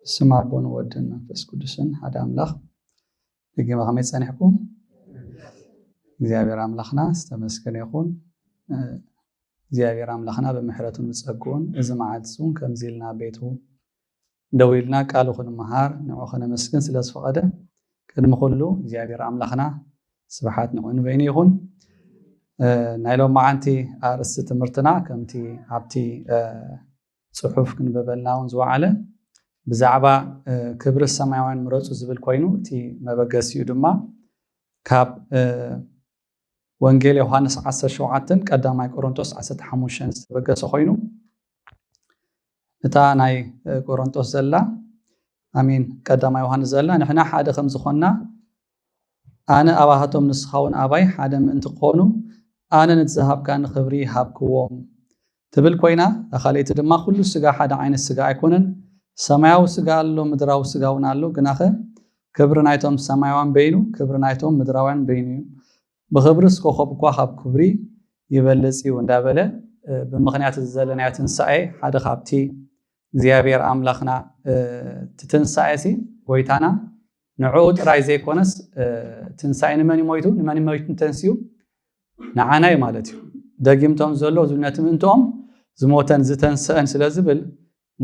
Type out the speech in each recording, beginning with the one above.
بسم عبون ودنا فس قدسن هذا أملاخ بيجي ما خميس أنحكم زيابير أملاخنا استمسكن يكون زيابير أملاخنا بمحرة مسكون إذا ما عدسون كم زيلنا بيته دويلنا قالوا خن مهار نوخنا مسكن سلاس فقده كدم خلو زيابير أملاخنا سبحات نقول بيني يكون نايلو معانتي أرست تمرتنا كمتي عبتي صحف كن ببلنا ونزوا على بزعبا كبر السماوان مرصو زبل كوينو تي مبغسيو دما كاب وانجيل يوحنس 17 قداماي قرنطوس 15 زبغس خوينو اتا ناي قرنطوس زلا امين قداماي يوحنس زلا نحنا حاده خمس خونا انا اباهتهم نسخون اباي حاده من تقونو انا نتذهب كان خبري حبكوم تبل كوينا اخاليت دما كل سغا حاده عين السغا ايكونن سماياو سغالو مدراو سغاونالو غناخه كبرنايتهم سمايوان بينو كبرنايتهم مدراوان بينو بخبرس كوخب كوخب كبري يبلصيو اندابله بمخنيات الزلنيات تنساي حدا خابتي እግዚአብሔር አምላኽና ትንሳኤሲ ጎይታና ንዑድ ራይዘ ኮነስ ትንሳኤን ማን ይሞይቱ ማን ይሞይቱ ተንሲዩ ንዓናይ ማለት እዩ ደጊምቶም ዘሎ ዝነትም እንቶም ዝሞተን ዝተንሰአን ስለዝብል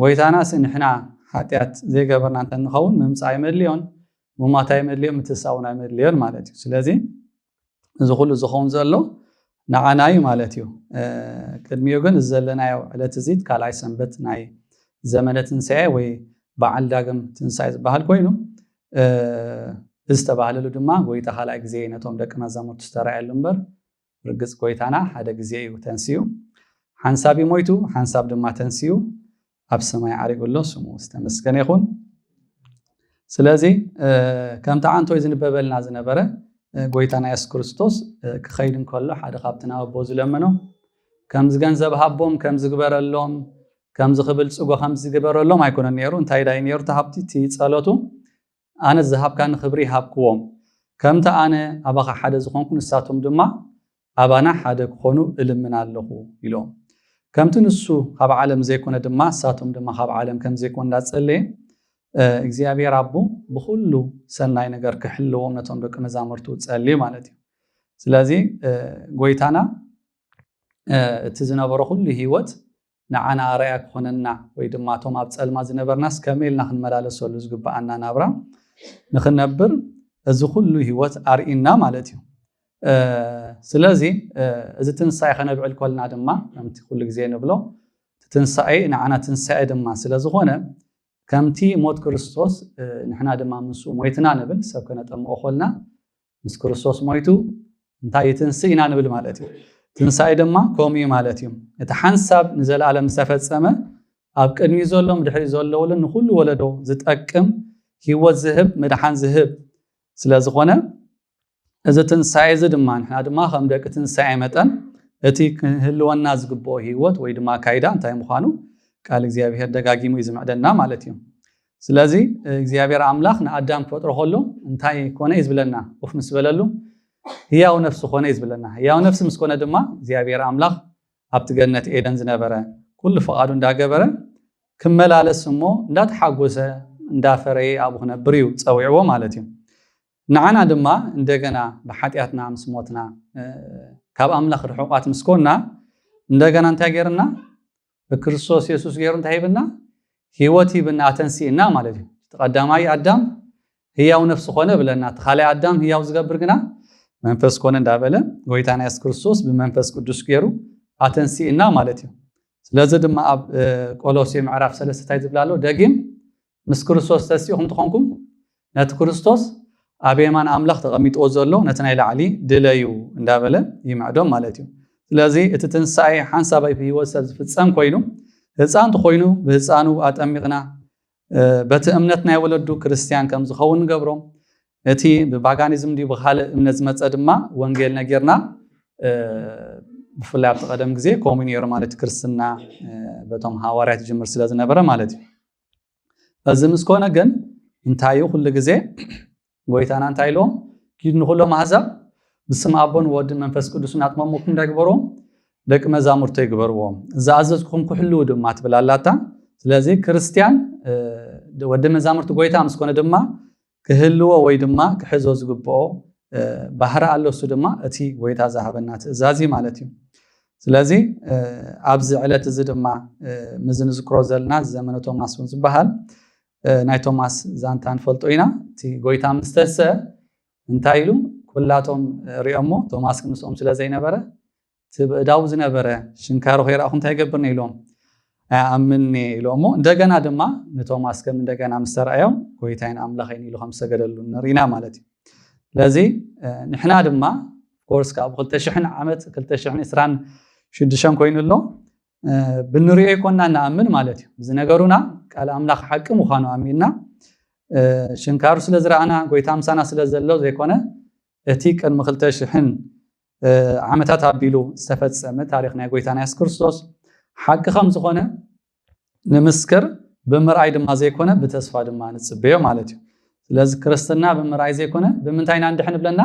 ጎይታና ስንሕና ኃጢአት ዘይገበርና እንተንኸውን መምጻይ መድልዮን ሙማታይ መድልዮን ምትሳውና መድልዮን ማለት እዩ ስለዚህ እዚ ሁሉ ዝኸውን ዘሎ ንዓናይ ማለት እዩ ቅድሚዮ ግን ዘለናዮ ዕለት እዚት ካልኣይ ሰንበት ናይ ዘመነ ትንሳኤ ወይ በዓል ዳግም ትንሳኤ ዝበሃል ኮይኑ ዝተባሃለሉ ድማ ጎይታ ካልኣይ ግዜ ነቶም ደቂ መዛሙርቱ ዝተራእየሉ እምበር ርግጽ ጎይታና ሓደ ግዜ እዩ ተንስዩ ሓንሳብ ይሞይቱ ሓንሳብ ድማ ተንስዩ ኣብ ሰማይ ዓሪጉሎ ስሙ ዝተመስገነ ይኹን ስለዚህ ከምታ አንቶይ ዝንበበልና ዝነበረ ጎይታና ኢየሱስ ክርስቶስ ክኸይድ እንከሎ ሓደ ካብትና አቦ ዝለመኖ ከም ዝገንዘብ ሃቦም ከም ዝግበረሎም ከም ዝኽብል ጽጎ ከም ዝግበረሎም ኣይኮነን ነይሩ እንታይ ዳይ ነይሩ ተሃብቲ ጸሎቱ ኣነ ዝሃብካን ክብሪ ሃብክዎም ከምታ ኣነ ኣባኻ ሓደ ዝኾንኩ ንሳቶም ድማ ኣባና ሓደ ክኾኑ እልምና ኣለኹ ኢሎም ከምቲ ንሱ ካብ ዓለም ዘይኮነ ድማ ሳቶም ድማ ካብ ዓለም ከም ዘይኮነ ዳጸለየ እግዚአብሔር አቦ በሁሉ ሰናይ ነገር ክሕልዎም ነቶም ደቂ መዛሙርቱ ጸልይ ማለት እዩ ስለዚህ ጎይታና እቲ ዝነበረ ሁሉ ህይወት ንዓና አርአያ ክኾነና ወይ ድማ ቶም ኣብ ጸልማ ዝነበርናስ ከመይልና ክንመላለሰሉ ዝግባአና ናብራ ንኽነብር እዚ ሁሉ ህይወት አርኢና ማለት እዩ ስለዚህ እዚ ትንሳኤ ከነብዕል ኮልና ድማ ከምቲ ሁሉ ግዜ ንብሎ ትንሳኤ ንዓና ትንሳኤ ድማ ስለዝኾነ ከምቲ ሞት ክርስቶስ ንሕና ድማ ምሱ ሞይትና ንብል ሰብ ከነጠምቆ ኮልና ምስ ክርስቶስ ሞይቱ እንታይ ትንስኢና ንብል ማለት እዩ ትንሳኤ ድማ ኮሚ ማለት እዩ እቲ ሓንሳብ ንዘላለም ዝተፈጸመ ኣብ ቅድሚ ዘሎም ድሕሪ ዘለውልን ንኩሉ ወለዶ ዝጠቅም ህይወት ዝህብ መድሓን ዝህብ ስለዝኾነ እዚ ትንሳኤ እዚ ድማ ንሕና ድማ ከም ደቂ ትንሳኤ መጠን እቲ ክህልወና ዝግብኦ ህይወት ወይ ድማ ካይዳ እንታይ ምዃኑ ቃል እግዚአብሔር ደጋጊሙ ይዝምዕደና ማለት እዩ ስለዚህ እግዚአብሔር አምላኽ ንአዳም ፈጥሮ ከሎ እንታይ ኮነ ይዝብለና ወፍ ምስበለሉ ህያው ነፍስ ኮነ ይዝብለና ህያው ነፍስ ምስ ኮነ ድማ እግዚአብሔር አምላኽ ኣብቲ ገነት ኤደን ዝነበረ ኩሉ ፈቃዱ እንዳገበረ ክመላለስ እሞ እንዳተሓጎሰ እንዳፈረየ ኣብኡ ክነብር እዩ ፀዊዕዎ ማለት እዩ ንዓና ድማ እንደገና በኃጢአትና ምስ ሞትና ካብ አምላኽ ርሑቃት ምስ ኮንና እንደገና እንታይ ገርና በክርስቶስ ኢየሱስ ገይሩ እንታይ ይብና ህይወት ይብና ተንሲእና ማለት እዩ ተቀዳማይ አዳም ህያው ነፍስ ኾነ ብለና ተኻላይ አዳም ህያው ዝገብር ግና መንፈስ ኮነ እንዳበለ ጎይታና ኢየሱስ ክርስቶስ በመንፈስ ቅዱስ ገይሩ አተንሲእና ማለት እዩ ስለዚህ ድማ ኣብ ቆሎሴ ምዕራፍ 3 ታይ ዝብላሎ ደጊም ምስ ክርስቶስ ተንሲእኹም ትኾንኩም ነቲ ክርስቶስ ኣብ የማን አምላኽ ተቐሚጥዎ ዘሎ ነቲ ናይ ላዕሊ ድለዩ እንዳበለ ይምዕዶም ማለት እዩ ስለዚህ እቲ ትንሳኤ ሓንሳባይ ህይወት ሰብ ዝፍጸም ኮይኑ ህፃን ተኮይኑ በህፃኑ አጠሚቅና በቲ እምነት ናይ ወለዱ ክርስቲያን ከም ዝኸውን ገብሮም እቲ በፓጋኒዝም ዲ በኻለ እምነት ዝመጸ ድማ ወንጌል ነገርና ብፍላይ ኣብ ተቀደም ግዜ ኮሚኒየር ማለት ክርስትና በቶም ሐዋርያት ጅምር ስለዝነበረ ማለት እዩ እዚ ምስኮነ ግን እንታይ ሁሉ ግዜ ጎይታና እንታይ ኢሎም ኪድ ንኹሎም አሕዛብ بسم أبون ودن منفس قدسون أتممكم دايقبرهم دك مزامرتو يقبرهم زاززكم كحلو دمات بلالاتا ስለዚህ ክርስቲያን ወዲ መዛሙርት ጎይታ ምስ ኮነ ድማ ክህልዎ ወይ ድማ ክሕዞ ዝግብኦ ባህራ ኣሎ እሱ ድማ እቲ ጎይታ ዝሃበና ትእዛዝ ማለት እዩ ስለዚ ኣብዚ ዕለት እዚ ድማ ምዝን ዝክሮ ዘለና ዘመነ ቶማስ ዝበሃል ናይ ቶማስ ዛንታ ንፈልጦ ኢና እቲ ጎይታ ምስተሰ እንታይ ኢሉ ኩላቶም ሪኦሞ ቶማስ ክንሶም ስለ ዘይነበረ ትብዳው ዝነበረ ሽንካሮ ኸይራኹም እንታይ ይገብርኒ ኢሎም ኣምንኒ ኢሎሞ እንደገና ድማ ንቶማስ ከም እንደገና ምስተራእዮ ጎይታይን ኣምላኸይን ኢሉ ከም ሰገደሉ ንሪና ማለት እዩ ስለዚ ንሕና ድማ ኮርስ ካብ 2000 ዓመት 2026 ኮይኑ ኣሎ ብንሪኦ ይኮንና ንኣምን ማለት እዩ ዝነገሩና ቃል ኣምላኽ ሓቂ ምዃኑ ኣሚንና ሽንካሩ ስለ ዝረኣና ጎይታ ምሳና ስለ ዘሎ ዘይኮነ እቲ ቅድሚ 2000 ዓመታት ኣቢሉ ዝተፈፀመ ታሪክ ናይ ጎይታና ኢየሱስ ክርስቶስ ሓቂ ከም ዝኾነ ንምስክር ብምርኣይ ድማ ዘይኮነ ብተስፋ ድማ ንጽበዮ ማለት እዩ ስለዚ ክርስትና ብምርኣይ ዘይኮነ ብምንታይና እንድሕን ብለና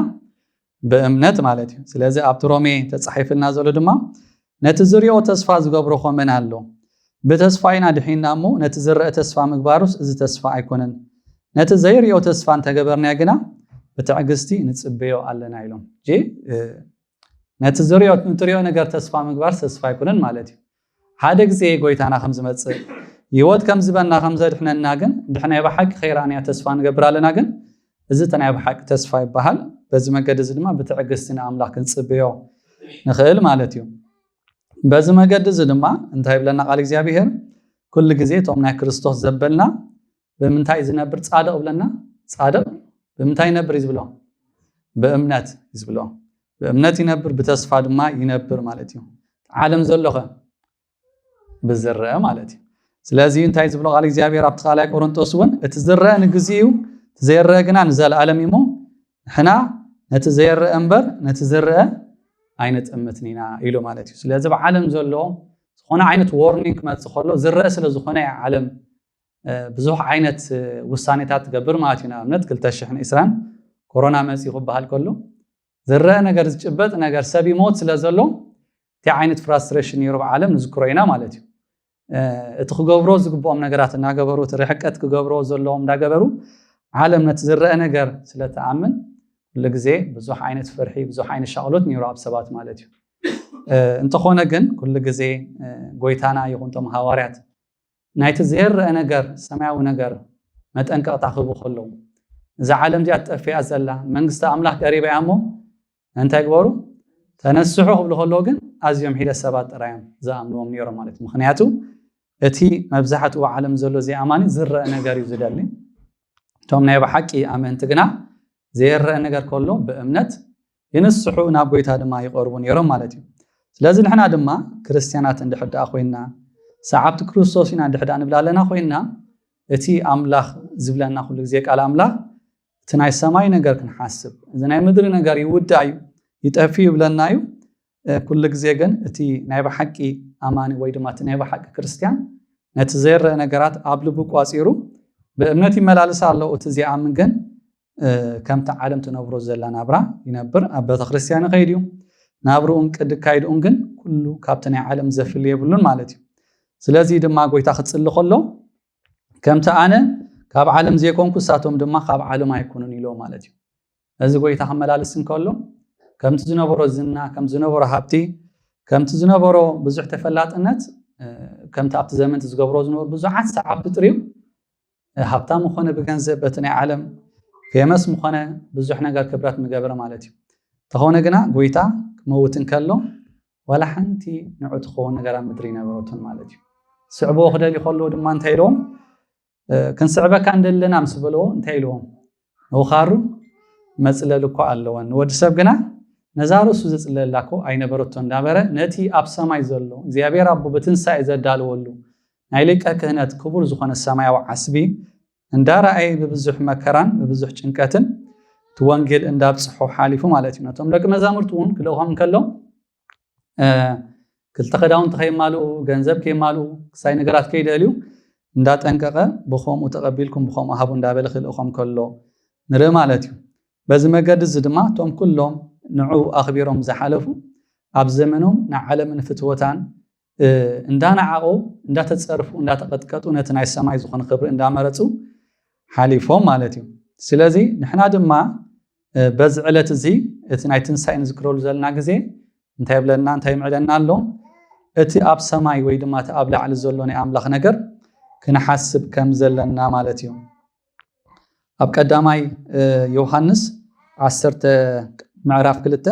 በእምነት ማለት እዩ ስለዚ ኣብቲ ሮሜ ተጻሒፍልና ዘሎ ድማ ነቲ ዝርኦ ተስፋ ዝገብሮ ኾመን ኣሎ ብተስፋ ኢና ድሒና እሞ ነቲ ዝርአ ተስፋ ምግባሩስ እዚ ተስፋ ኣይኮነን ነቲ ዘይርኦ ተስፋ እንተገበርና ግና ብትዕግስቲ ንጽበዮ ኣለና ኢሎም ነቲ ዝርኦ ነገር ተስፋ ምግባር ተስፋ ኣይኮነን ማለት እዩ ሓደ ግዜ ጎይታና ከም ዝመጽእ ህይወት ከም ዝበና ከም ዘድሕነና ግን ድሕና ይባሓቂ ኸይራንያ ተስፋ ንገብር ኣለና ግን እዚ ተናይ ባሓቂ ተስፋ ይባሃል በዚ መንገዲ እዚ ድማ ብትዕግስቲና ኣምላኽ ክንጽበዮ ንኽእል ማለት እዩ በዚ መንገዲ እዚ ድማ እንታይ ብለና ቃል እግዚአብሔር ኩሉ ግዜ ቶም ናይ ክርስቶስ ዘበልና ብምንታይ ዝነብር ጻድቕ ብለና ጻድቕ ብምንታይ ይነብር ይዝብሎ በእምነት ይዝብሎ በእምነት ይነብር ብተስፋ ድማ ይነብር ማለት እዩ ዓለም ዘለኸ ብዝረአ ማለት እዩ ስለዚ እንታይ ዝብሎ ቃል እግዚአብሔር ኣብ ተኻላይ ቆሮንቶስ እውን እቲ ዝረአ ንግዚኡ ዘይረአ ግና ንዘለዓለም እሞ ንሕና ነቲ ዘይረአ እምበር ነቲ ዝረአ ኣይነጥምትን ኢና ኢሉ ማለት እዩ ስለዚ ብዓለም ዘሎ ዝኾነ ዓይነት ዎርኒንግ ክመጽእ ከሎ ዝረአ ስለ ዝኾነ ዓለም ብዙሕ ዓይነት ውሳኔታት ትገብር ማለት እዩ ንኣብነት 2020 ኮሮና መጺኡ ክበሃል ከሎ ዝረአ ነገር ዝጭበጥ ነገር ሰብ ይሞት ስለ ዘሎ እቲ ዓይነት ፍራስትሬሽን ነይሩ ብዓለም ንዝክሮ ኢና ማለት እዩ እቲ ክገብሮ ዝግብኦም ነገራት እናገበሩ እቲ ርሕቀት ክገብሮ ዘለዎም እንዳገበሩ ዓለም ነቲ ዝረአ ነገር ስለተኣምን ኩሉ ግዜ ብዙሕ ዓይነት ፍርሒ ብዙሕ ዓይነት ሻቕሎት ነይሩ ኣብ ሰባት ማለት እዩ እንተኾነ ግን ኩሉ ግዜ ጎይታና ይኹን ቶም ሃዋርያት ናይቲ ዘይረአ ነገር ሰማያዊ ነገር መጠንቀቕታ ክህቡ ከለዉ እዛ ዓለም እዚኣ ትጠፍያ ዘላ መንግስቲ ኣምላኽ ቀሪባ እያ እሞ እንታይ ግበሩ ተነስሑ ክብሉ ከለዉ ግን ኣዝዮም ሒደ ሰባት ጥራዮም ዝኣምንዎም ነይሮም ማለት እዩ ምክንያቱ እቲ መብዛሕትኡ ዓለም ዘሎ ዘይኣማኒ ዝረአ ነገር እዩ ዝደሊ ቶም ናይ ብሓቂ ኣመንቲ ግና ዘይረአ ነገር ከሎ ብእምነት ይንስሑ ናብ ጎይታ ድማ ይቐርቡ ነይሮም ማለት እዩ ስለዚ ንሕና ድማ ክርስቲያናት እንድሕዳኣ ኮይና ሰዓብቲ ክርስቶስ ኢና እንድሕዳኣ ንብላ ኣለና ኮይና እቲ ኣምላኽ ዝብለና ኩሉ ግዜ ቃል ኣምላኽ እቲ ናይ ሰማይ ነገር ክንሓስብ እዚ ናይ ምድሪ ነገር ይውዳእ እዩ ይጠፊ ይብለና እዩ ኩሉ ግዜ ግን እቲ ናይ ብሓቂ ኣማኒ ወይ ድማ እቲ ናይ ብሓቂ ክርስቲያን ነቲ ዘይረአ ነገራት ኣብ ልቡ ቋፂሩ ብእምነት ይመላለስ ኣሎ እቲ ዘይኣምን ግን ከምቲ ዓለም ትነብሮ ዘላ ናብራ ይነብር ኣብ ቤተ ክርስቲያን ይኸይድ እዩ ናብሩኡን ቅዲ ካይድኡን ግን ኩሉ ካብቲ ናይ ዓለም ዘፍል የብሉን ማለት እዩ ስለዚ ድማ ጎይታ ክጽሊ ከሎ ከምቲ ኣነ ካብ ዓለም ዘይኮንኩ ሳቶም ድማ ካብ ዓለም ኣይኮኑን ኢሎ ማለት እዩ እዚ ጎይታ ክመላለስ እንከሎ ከምቲ ዝነበሮ ዝና ከምቲ ዝነበሮ ሃብቲ ከምቲ ዝነበሮ ብዙሕ ተፈላጥነት ከምቲ ኣብቲ ዘመን ዝገብሮ ዝነበሩ ብዙሓት ሰዓብቲ ጥሪዩ ሃብታም ምኾነ ብገንዘብ በቲ ናይ ዓለም ፌመስ ምኾነ ብዙሕ ነገር ክብረት ምገበረ ማለት እዩ ተኾነ ግና ጎይታ ክመውትን ከሎ ወላ ሓንቲ ንዑ ትኸውን ነገራት ምድሪ ይነበረትን ማለት እዩ ስዕቦ ክደልዩ ከለዎ ድማ እንታይ ኢልዎም ክንስዕበካ እንደለና ምስ በልዎ እንታይ ኢልዎም ንውኻሩ መፅለል እኮ ኣለወን ንወዲ ሰብ ግና ነዛ ርእሱ ዘፅለላኮ ኣይነበረቶ እንዳበረ ነቲ ኣብ ሰማይ ዘሎ እግዚኣብሔር ኣቦ ብትንሳኤ ዘዳልወሉ ናይ ሊቀ ክህነት ክቡር ዝኾነ ሰማያዊ ዓስቢ እንዳረኣየ ብብዙሕ መከራን ብብዙሕ ጭንቀትን እቲ ወንጌል እንዳብፅሖ ሓሊፉ ማለት እዩ ነቶም ደቂ መዛሙርቱ እውን ክልእኾም ከሎ ክልተ ክዳውንቲ ከይማልኡ ገንዘብ ከይማልኡ ክሳይ ነገራት ከይደልዩ እንዳጠንቀቐ ብኸምኡ ተቐቢልኩም ብኸምኡ ሃቡ እንዳበለ ክልእኾም ከሎ ንርኢ ማለት እዩ በዚ መገዲ እዚ ድማ እቶም ኩሎም ንዑ ኣኽቢሮም ዝሓለፉ ኣብ ዘመኖም ናይ ዓለምን ፍትወታን እንዳናዓቆ እንዳተጸርፉ እንዳተቀጥቀጡ ነቲ ናይ ሰማይ ዝኾነ ክብሪ እንዳመረጹ ሓሊፎም ማለት እዩ ስለዚ ንሕና ድማ በዚ ዕለት እዚ እቲ ናይ ትንሳኤ ንዝክረሉ ዘለና ግዜ እንታይ ብለና እንታይ ምዕለና ኣሎ እቲ ኣብ ሰማይ ወይ ድማ እቲ ኣብ ላዕሊ ዘሎ ናይ ኣምላኽ ነገር ክንሓስብ ከም ዘለና ማለት እዩ ኣብ ቀዳማይ ዮሐንስ 10 ምዕራፍ 2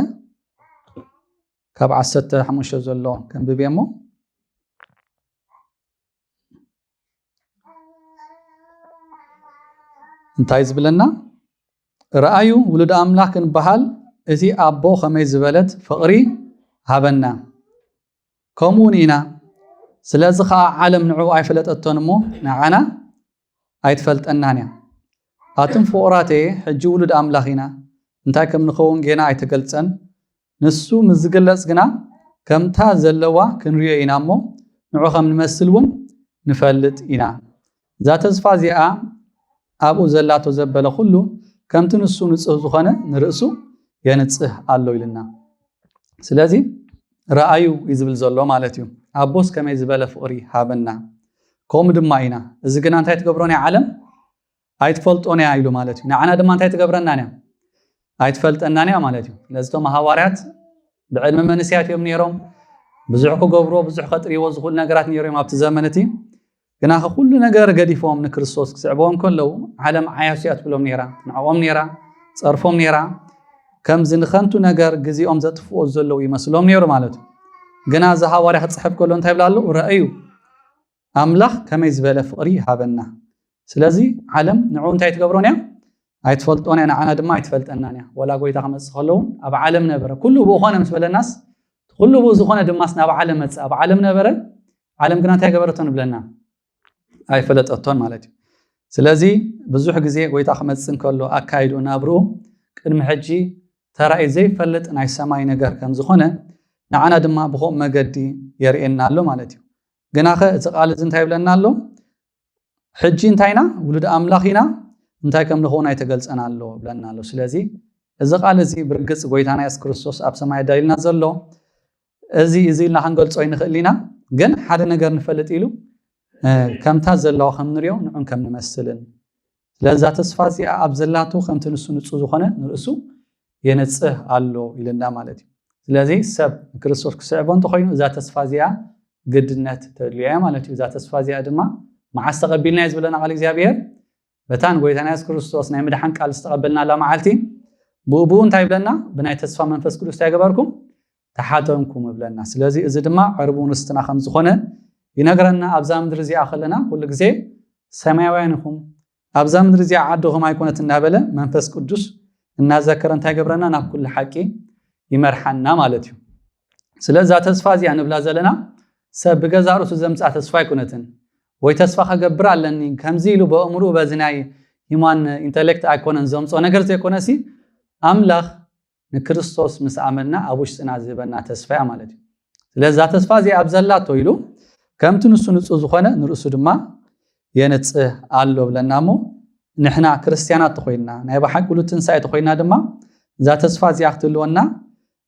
ካብ 15 ዘሎ ከንብብ እሞ እንታይ ዝብለና ረአዩ ውሉድ ኣምላኽ ክንበሃል እቲ ኣቦ ከመይ ዝበለት ፍቕሪ ሃበና ከምኡውን ኢና ስለዚ ከዓ ዓለም ንዑ ኣይፈለጠቶን እሞ ንዓና ኣይትፈልጠናን እያ ኣቱም ፍቑራተየ ሕጂ ውሉድ ኣምላኽ ኢና እንታይ ከም ንኸውን ገና ኣይተገልፀን ንሱ ምዝግለጽ ግና ከምታ ዘለዋ ክንሪዮ ኢና እሞ ንዑ ከም ንመስል እውን ንፈልጥ ኢና እዛ ተስፋ እዚኣ ኣብኡ ዘላቶ ዘበለ ኩሉ ከምቲ ንሱ ንጽህ ዝኾነ ንርእሱ የንጽህ ኣሎ ኢልና ስለዚ ረአዩ ይዝብል ዘሎ ማለት እዩ ኣቦስ ከመይ ዝበለ ፍቕሪ ሃበና ከምኡ ድማ ኢና እዚ ግና እንታይ ትገብሮን እያ ዓለም ኣይትፈልጦን እያ ኢሉ ማለት እዩ ንዓና ድማ እንታይ ትገብረና እያ ኣይትፈልጠናን እያ ማለት እዩ ስለዚ እቶም ሃዋርያት ብዕድመ መንእስያት እዮም ነይሮም ብዙሕ ክገብሮ ብዙሕ ከጥርይዎ ዝኽእሉ ነገራት ነይሮም ኣብቲ ዘመን እቲ ግና ኩሉ ነገር ገዲፎም ንክርስቶስ ክስዕብዎም ከለው ዓለም ዓያስያ ትብሎም ነይራ ንዕቆም ነይራ ፀርፎም ነይራ ከምዚ ንኸንቱ ነገር ግዜኦም ዘጥፍኦ ዘለው ይመስሎም ነይሩ ማለት እዩ ግና እዚ ሃዋርያ ክፅሕፍ ከሎ እንታይ ብላ ኣሎ ረአዩ ኣምላኽ ከመይ ዝበለ ፍቕሪ ሃበና ስለዚ ዓለም ንዑ እንታይ ትገብሮን እያ ኣይትፈልጦን እያ ንዓና ድማ ኣይትፈልጠናን እያ ወላ ጎይታ ክመፅእ ከለው ኣብ ዓለም ነበረ ኩሉ ብኡ ኾነ ምስ በለናስ ኩሉ ብኡ ዝኾነ ድማስ ናብ ዓለም መፅእ ኣብ ዓለም ነበረ ዓለም ግና እንታይ ገበረቶን ብለና ኣይፈለጠቶን ማለት እዩ ስለዚ ብዙሕ ግዜ ጎይታ ክመፅእ ከሎ ኣካይዱ ናብርኡ ቅድሚ ሕጂ ተራእይ ዘይፈልጥ ናይ ሰማይ ነገር ከም ዝኾነ ንዓና ድማ ብኸምኡ መገዲ የርእየና ኣሎ ማለት እዩ ግና ኸ እቲ ቃል እዚ እንታይ ብለና ኣሎ ሕጂ እንታይና ውሉድ ኣምላኽ ኢና እንታይ ከም ንኸውን ኣይተገልፀና ኣሎ ብለና ኣሎ ስለዚ እዚ ቃል እዚ ብርግፅ ጎይታና ኢየሱስ ክርስቶስ ኣብ ሰማይ ዳይልና ዘሎ እዚ ኢልና ክንገልጾ ይንኽእል ኢና ግን ሓደ ነገር ንፈልጥ ኢሉ ከምታ ዘለዋ ከም ንሪኦ ንዑን ከም ንመስልን ስለዛ ተስፋ እዚኣ ኣብ ዘላቱ ከምቲ ንሱ ንፁህ ዝኾነ ንርእሱ የነፅህ ኣሎ ኢልና ማለት እዩ ስለዚ ሰብ ክርስቶስ ክስዕቦ እንተኮይኑ እዛ ተስፋ እዚኣ ግድነት ተድልያ ማለት እዩ እዛ ተስፋ እዚኣ ድማ መዓዝ ተቐቢልና እዩ ዝብለና ቃል እግዚኣብሔር በታን ጎይታና ኢየሱስ ክርስቶስ ናይ ምድሓን ቃል ዝተቐበልና ላ መዓልቲ ብእቡኡ እንታይ ብለና ብናይ ተስፋ መንፈስ ቅዱስ እንታይ ገበርኩም ተሓተምኩም ብለና ስለዚ እዚ ድማ ዕርቡ ርስትና ከም ዝኾነ ይነግረና ኣብዛ ምድሪ እዚኣ ከለና ኩሉ ግዜ ሰማያውያን ኢኹም ኣብዛ ምድሪ እዚኣ ዓድኹም ኣይኮነት እናበለ መንፈስ ቅዱስ እናዘከረ እንታይ ገብረና ናብ ኩሉ ሓቂ ይመርሓና ማለት እዩ ስለዚ ተስፋ እዚኣ ንብላ ዘለና ሰብ ብገዛ ርእሱ ዘምፅኣ ተስፋ ኣይኮነትን ወይ ተስፋ ከገብር ኣለኒ ከምዚ ኢሉ በእምሩ በዚ ናይ ሂማን ኢንተሌክት ኣይኮነን ዘምፆ ነገር ዘይኮነሲ ኣምላኽ ንክርስቶስ ምስ ኣመና ኣብ ውሽጥና ዝህበና ተስፋ እያ ማለት እዩ ስለዚ ተስፋ እዚኣ ኣብ ዘላቶ ኢሉ ከምቲ ንሱ ንፁህ ዝኾነ ንርእሱ ድማ የነፅህ ኣሎ ብለና እሞ ንሕና ክርስቲያናት ተኮይንና ናይ ብሓቂ ውሉድ ትንሳኤ ተኮይንና ድማ እዛ ተስፋ እዚኣ ክትህልወና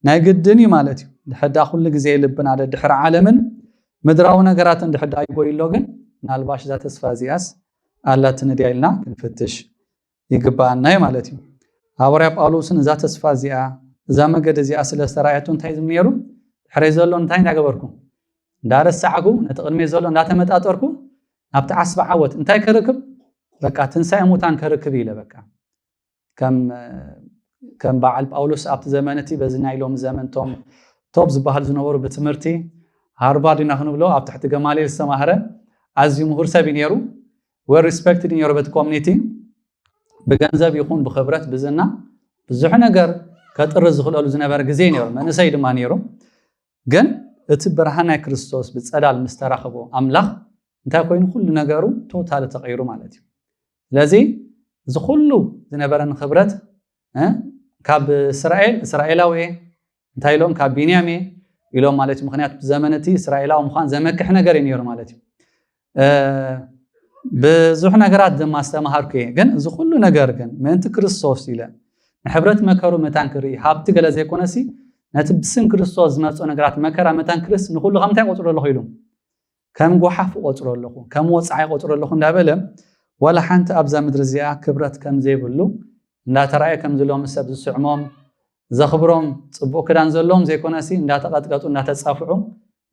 ናይ ግድን እዩ ማለት እዩ ድሕዳ ኩሉ ግዜ ልብና ድሕሪ ዓለምን ምድራዊ ነገራትን ድሕዳ ይጎይሎ ግን ናልባሽ እዛ ተስፋ እዚኣስ ኣላትን ድያ ኢልና ክንፍትሽ ይግባአና ማለት እዩ ሃዋርያ ጳውሎስን እዛ ተስፋ እዚኣ እዛ መገድ እዚኣ ስለ ዝተራእየቱ እንታይ ዝብል ነይሩ ድሕረይ ዘሎ እንታይ እንዳገበርኩ እንዳረሳዕኩ ነቲ ቅድሜ ዘሎ እንዳተመጣጠርኩ ናብቲ ዓስቢ ዓወት እንታይ ከርክብ በቃ ትንሳኤ ሙታን ከርክብ ኢለ በቃ ከም በዓል ጳውሎስ ኣብቲ ዘመነቲ በዚ ናይ ሎሚ ዘመን ቶፕ ዝበሃል ዝነበሩ ብትምህርቲ ሃርቫርድ ኢና ክንብሎ ኣብ ትሕቲ ገማልኤል ዝተማህረ ኣዝዩ ምሁር ሰብ እዩ ነይሩ ዌል ሪስፔክትድ ነይሩ በቲ ኮሚኒቲ ብገንዘብ ይኹን ብክብረት ብዝና ብዙሕ ነገር ከጥሪ ዝኽእለሉ ዝነበረ ግዜ ነይሩ መንእሰይ ድማ ነይሩ ግን እቲ ብርሃን ናይ ክርስቶስ ብፀዳል ምስ ተራኸቦ ኣምላኽ እንታይ ኮይኑ ኩሉ ነገሩ ቶታሊ ተቐይሩ ማለት እዩ ስለዚ እዚ ኩሉ ዝነበረን ክብረት ካብ እስራኤላዊ እንታይ ኢሎም ካብ ቢንያም ኢሎም ማለት እዩ ምክንያቱ ዘመነቲ እስራኤላዊ ምዃን ዘመክሕ ነገር እዩ ነይሩ ማለት እዩ ብዙሕ ነገራት ድማ ዝተማሃርኩ እየ ግን እዚ ኩሉ ነገር ግን ምእንቲ ክርስቶስ ኢለ ንሕብረት መከሩ መታን ክርኢ ሃብቲ ገለ ዘይኮነሲ نت بسم كريستوس زمصو نغرات مكرا متان كريس نخلو خمتاي قطرو له خيلو كم غحف قطرو له كم وصعي قطرو له እንዳበለ ولا حنت ابزا مدرزيا كبرت كم زيبلو لا تراي كم زلوم سب زسعموم زخبروم صبو كدان زلوم زيكوناسي እንዳተቀጥቀጡ እንዳተጻፍዑ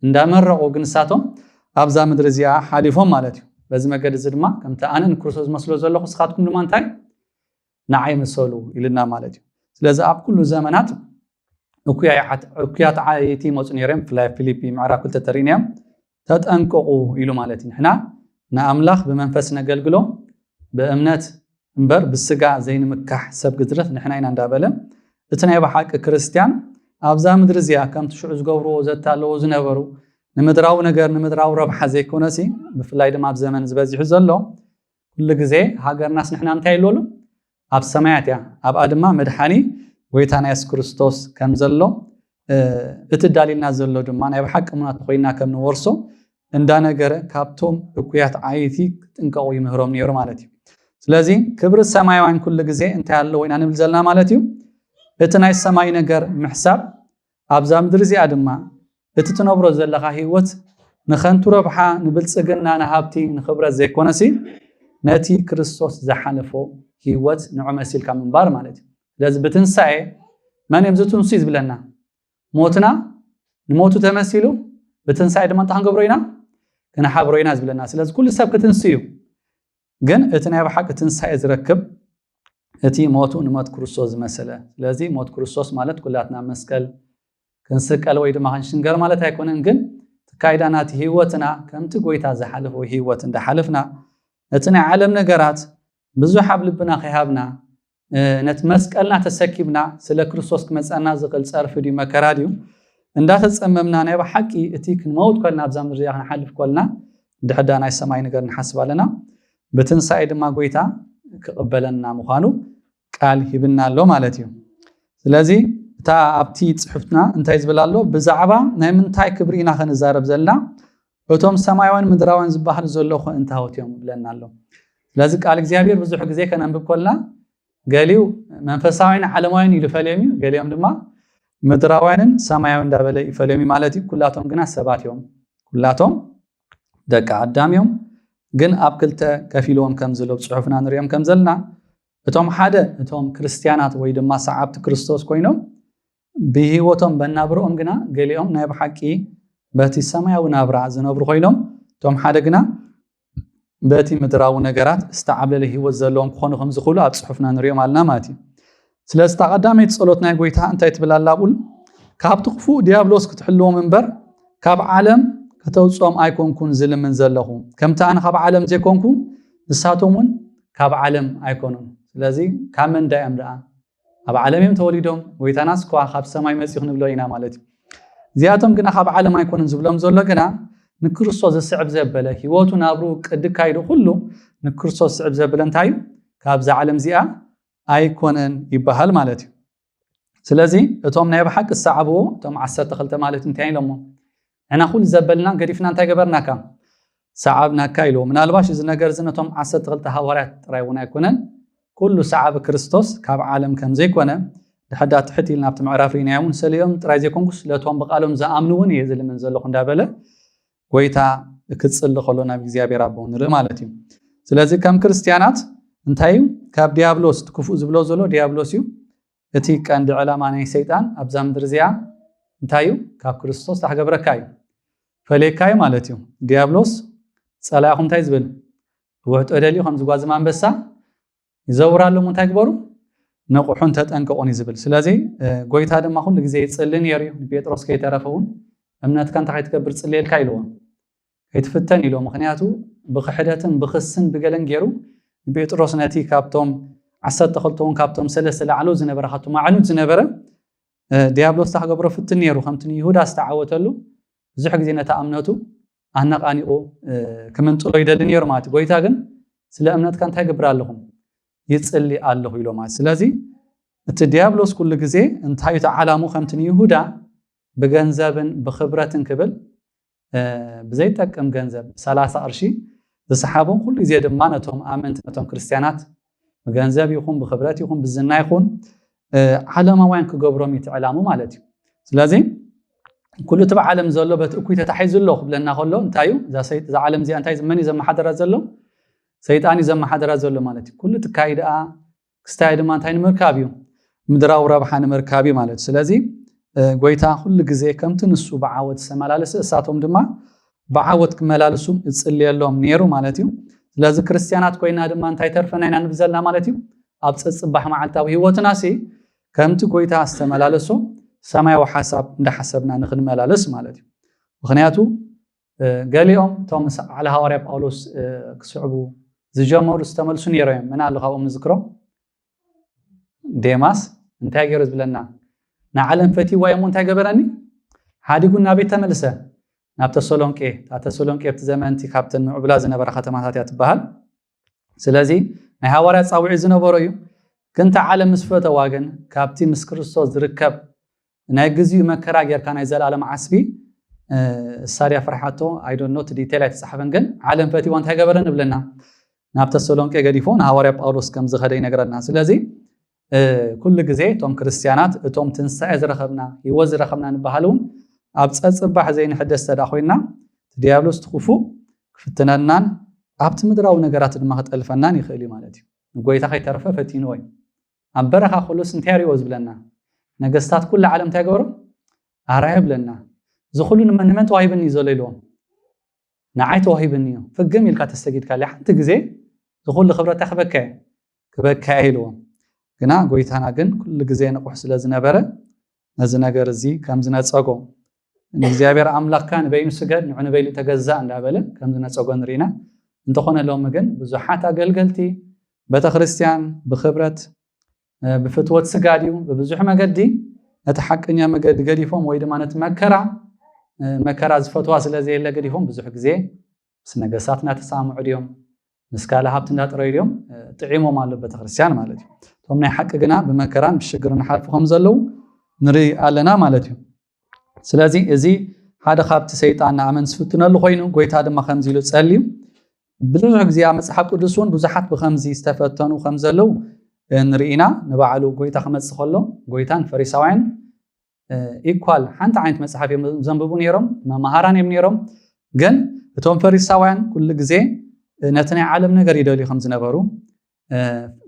እንዳመረቁ ግንሳቶም ابزا مدرزيا حالفهم مالتي بزي مقد زدما كمت أنا نكرسوز مسلو زلو خسخاتكم لمان تاي نعي مسولو إلنا مالتي لذا أب كل زمانات أكيات عايتي موصنيرم فيليبي معرا كل تترينيا تتأنققوا إلو مالتي نحنا نأملاخ بمنفسنا قلقلو بأمنات انبر بالسقع زين مكح سب قدرت نحنا إنا ندابلم اتنا يبحاك كريستيان أبزا مدرزيا كم تشعوز قورو زتالو زنبرو نمدراو ነገር نمدراو ربح ዘይኮነሲ بفላይ ድማ ኣብ ዘመን ዝበዚሑ ዘሎ ኩሉ ግዜ ሃገርናስ ንሕና እንታይ ይልሉ ኣብ ሰማያት ያ ኣብ ኣድማ መድሓኒ ጎይታና ኢየሱስ ክርስቶስ ከም ዘሎ እትዳሊልና ዘሎ ድማ ናይ ብሓቂ ምናት ኮይና ከም ንወርሶ እንዳነገረ ካብቶም እኩያት አይቲ ጥንቀቁ ይምህሮም ነይሩ ማለት እዩ ስለዚ ክብር ሰማያዊን ኩሉ ግዜ እንታይ ያለው ወይና ንብል ዘለና ማለት እዩ እቲ ናይ ሰማይ ነገር ምሕሳብ ኣብዛ ምድር እዚኣ ድማ እቲ ትነብሮ ዘለኻ ህይወት ንኸንቱ ረብሓ ንብልጽግና ንሃብቲ ንኽብረት ዘይኮነሲ ነቲ ክርስቶስ ዝሓለፎ ህይወት ንዑ መሲልካ ምንባር ማለት እዩ ስለዚ ብትንሳኤ መን እዮም ዝትንሱ ዝብለና ሞትና ንሞቱ ተመሲሉ ብትንሳኤ ድማ እንታይ ክንገብሮ ኢና ክንሓብሮ ኢና ዝብለና ስለዚ ኩሉ ሰብ ክትንሱ እዩ ግን እቲ ናይ ብሓቂ ትንሳኤ ዝረክብ እቲ ሞቱ ንሞት ክርስቶስ ዝመሰለ ስለዚ ሞት ክርስቶስ ማለት ኩላትና መስቀል كنسقل ወይ ድማ ክንሽንገር ማለት አይኮነን ግን ተካይዳናት ህይወትና ከምቲ ጎይታ ዝሓለፈ ህይወት እንደሓለፍና ነትና ዓለም ነገራት ብዙሕ ልብና ኸሃብና ነት መስቀልና ተሰኪብና ስለ ክርስቶስ ከመጻና ዝቅል ጸርፍ ዲ መከራዲው እንዳተጸመምና ናይ በሐቂ እቲ ክንመውት ኮልና ኣብዛም ዝያ ክንሓልፍ ኮልና ድሕዳና ሰማይ ነገር ንሐስባለና በትንሳኤ ድማ ጎይታ ከቀበለና ምዃኑ ቃል ሂብና ኣሎ ማለት እዩ ስለዚ تا أبتي صحفتنا انتاي زبلالو بزعبا نايمنتاي كبرينا خنزارب زلنا وتوم سمايوان مدراوان زباحل زلو خو انتهوتيوم بلنا له لازم قال እግዚአብሔር ብዙ ጊዜ ከናንብብ ኮልና ገሊው መንፈሳዊን ዓለማዊን ይልፈልየሚ ገሊውም ድማ ምድራውያንን ሰማያዊ እንዳበለ ይፈልየሚ ማለት ኩላቶም ግና ሰባት እዮም ኩላቶም ደቃ አዳምዮም ግን ኣብ ክልተ ከፊሎም ከም ዘለው ጽሑፍና ንሪኦም ከም ዘለና እቶም ሓደ እቶም ክርስቲያናት ወይ ድማ ሰዓብቲ ክርስቶስ ኮይኖም بهيوتهم بنابرهم جنا قاليهم نايب حكي باتي السماء ونابرع زنابر خوينهم توم حدقنا باتي مدراو نجارات استعبل له هو الزلون خونو خمس خلو أبصحفنا نريهم على نماتي سلست قدامي تصلتنا قويتها أنت يتبلا لابول كاب تقفو ديابلوس كتحلوه منبر كاب عالم كتوصوم أيكون كون زلم من زلهم كم تان كاب عالم زيكونكم لساتهم كاب عالم أيكونون لذي كامن دايم دعا أب عالمهم توليدهم ويتناس كوا خاب سماي مسيح نبلوينا مالتي زياتهم كنا خاب عالم ما يكون نزبلهم زول كنا نكرسوس الصعب زبله هيوتو نابرو قد كايدو كله نكرسوس الصعب زبله انتايو كاب ز عالم زيا ايكونن يبهال مالتي سلازي اتوم نايب حق الصعبو توم 10 تخلته مالت انتاي لمو انا كل زبلنا قريفنا انت جبرنا كام صعبنا كايلو من الباش اذا نجر زنتهم 10 تخلته حوارات رايونا يكونن كل سعب كريستوس كاب عالم كم زيكونه لحدا تحتي لنا بتمعرفين يوم سليم تراي زيكونكس لاتهم بقالهم زامنون يزل من زلو خندابله ويتا كتصل خلونا بእግዚአብሔር አቦን ማለት እዩ ስለዚህ ከም ክርስቲያናት እንታዩ ካብ ዲያብሎስ ትኩፉ ዝብሎ ዘሎ ዲያብሎስ እዩ እቲ ቀንዲ ዕላማ ናይ ሰይጣን ኣብዛ ምድር እዚኣ እንታዩ ካብ ክርስቶስ ታሕገብረካዩ ፈለካዩ ማለት እዩ ዲያብሎስ ጸላይኹም እንታይ ዝብል ውህጥ ወደሊ ከም ዝጓዝማ አንበሳ ይዘውራሉ እንታይ ግበሩ ነቁሑን ተጠንቀቁን ይዝብል ስለዚህ ጎይታ ድማ ሁሉ ግዜ ይጽልን የሪዩ ጴጥሮስ ከይተረፈውን እምነት ካንተ ከይትከብር ጽልየልካ ይልዎ ከይትፈተን ይልዎ ምክንያቱ ብኽሕደትን ብኽስን ብገለን ገይሩ ጴጥሮስ ነቲ ካብቶም 10 ተኸልቶን ካብቶም ሰለስተ ላዕሎ ዝነበረ ካቱ ማዕኑት ዝነበረ ዲያብሎስ ታገብሮ ፍትን ነይሩ ከምትን ይሁዳ ዝተዓወተሉ ብዙሕ ግዜ ነታ እምነቱ ኣነቃኒኦ ከመንጥሎ ይደል ነይሩ ማለት ጎይታ ግን ስለ እምነት ካንተ ይገብር ኣለኹም ይጽሊ ኣለሁ ኢሎ ማለት ስለዚህ እቲ ዲያብሎስ ኩሉ ግዜ እንታይ ተዓላሙ ከምትን ይሁዳ بجنزبن بخبرتن كبل بزي تقم جنزب 30 قرش زسحابهم كل زياده مانتهم امنتهم كريستيانات بجنزب يكون بخبرات يكون بالزنا يكون علامه وين كغبرهم يتعلموا مالتي ስለዚህ ኩሉ ተባ ዓለም ዘሎ በትእኩይ ተታሒዙ ኣሎ ክብለና ከሎ እንታዩ ዛ ዓለም እዚ እንታይ መን ዘመሓደራ ዘሎ ሰይጣን ዘመሓደራ ዘሎ ማለት እዩ ኩሉ ትካይዳ ክስታይ ድማ እንታይ ንምርካብ እዩ ምድራው ረብሓ ንምርካብ እዩ ማለት ስለዚ ጎይታ ኩሉ ግዜ ከምቲ ንሱ በዓወት ሰመላለስ እሳቶም ድማ በዓወት ክመላለሱ ይጽልየሎም ነይሩ ማለት እዩ ስለዚ ክርስቲያናት ኮይና ድማ እንታይ ተርፈና ኢና ንብዘልና ማለት እዩ ኣብ ጽጽባሕ መዓልታዊ ህይወትናሲ ከምቲ ጎይታ አስተመላለሶ ሰማያዊ ሐሳብ እንደሐሰብና ንኽንመላለስ ማለት እዩ ምክንያቱ ገሊኦም ቶም ዓለ ሐዋርያ ጳውሎስ ክስዕቡ ዝጀመሩ ዝተመልሱ ነይሮም ምን አለ ካብኦም ንዝክሮም ዴማስ እንታይ ገይሩ ዝብለና ንዓለም ፈቲዋ እሞ እንታይ ገበረኒ ሓዲጉና ቤት ተመልሰ ናብ ተሰሎንቄ ኣብቲ ዘመንቲ ካብተን ምዕብላ ዝነበራ ከተማታት እያ ትበሃል ስለዚ ናይ ሐዋርያ ጻውዒ ዝነበሮ እዩ ክንታ ዓለም ምስ ፈተዋ ግን ካብቲ ምስ ክርስቶስ ዝርከብ ናይ ግዝኡ መከራ ጌርካ ናይ ዘላለም ዓስቢ ሳድያ ፍርሓቶ አይ ዶንት ኖ ዲቴል አይተጻሕፈን ግን ዓለም ፈቲዋ እንታይ ገበረን ብለና ናብ ተሰሎንቄ ገዲፎ ሐዋርያ ጳውሎስ ከም ዝኸደ ይነግረና ስለዚ ኩሉ ግዜ ቶም ክርስቲያናት እቶም ትንሳኤ ዝረኸብና ህይወት ዝረኸብና ንበሃሉን ኣብ ጸጽባሕ ዘይንሕደስ ተዳኾይና ዲያብሎስ ትኹፉ ክፍትነናን ኣብቲ ምድራዊ ነገራት ድማ ክጠልፈናን ይኽእል ማለት እዩ ንጎይታ ከይተረፈ ፈቲኑ ወይ ኣብ በረኻ ኩሉስ እንታይ ሪኦ ዝብለና ነገስታት ኩሉ ዓለም እንታይ ገበሩ ኣርአያ ብለና ዝኹሉ ንመን ተዋሂብኒ ዘሎ ኢሎም ንዓይ ተዋሂብኒ እዩ ፍግም ኢልካ ተሰጊድካ ሓንቲ ግዜ ዝኹሉ ክብረታ ክበካ ኢሎም ግና ጎይታና ግን ኩሉ ግዜ ንቑሕ ስለ ዝነበረ ነዚ ነገር እዚ ከም ዝነጸጎ ንእግዚአብሔር ኣምላኽካ ንበይኑ ስገድ ንበይሉ ተገዛእ እንዳበለ ከም ዝነጸጎ ንሪና እንተኾነሎም ግን ብዙሓት አገልገልቲ ቤተ ክርስቲያን ብኽብረት ብፍትወት ስጋድዩ በብዙሕ መገዲ ነቲ ሓቀኛ መገዲ ገዲፎም ወይ ድማ ነቲ መከራ ዝፈትዋ ስለዘየለ ገዲፎም ብዙሕ ግዜ ምስ ነገስታት እናተሳምዑ ድዮም ምስ ካለ ሃብቲ እንዳጥረዩ ድዮም ጥዒሞም ኣሎ ቤተ ክርስቲያን ማለት እዩ ቶም ናይ ሓቂ ግና ብመከራን ብሽግርን ሓልፉ ከም ዘለው ንርኢ ኣለና ማለት እዩ ስለዚ እዚ ሓደ ካብቲ ሰይጣን ንኣመን ዝፍትነሉ ኮይኑ ጎይታ ድማ ከምዚ ኢሉ ጸልዩ ብዙሕ ግዜ ኣብ መጽሓፍ ቅዱስ እውን ብዙሓት ብከምዚ ዝተፈተኑ ከም ዘለው ንርኢና ንባዕሉ ጎይታ ክመጽእ ከሎ ጎይታን ፈሪሳውያን ኢኳል ሓንቲ ዓይነት መጽሓፍ ዘንብቡ ነይሮም መምሃራን እዮም ነይሮም ግን እቶም ፈሪሳውያን ኩሉ ግዜ ነቲ ናይ ዓለም ነገር ይደልዩ ከም ዝነበሩ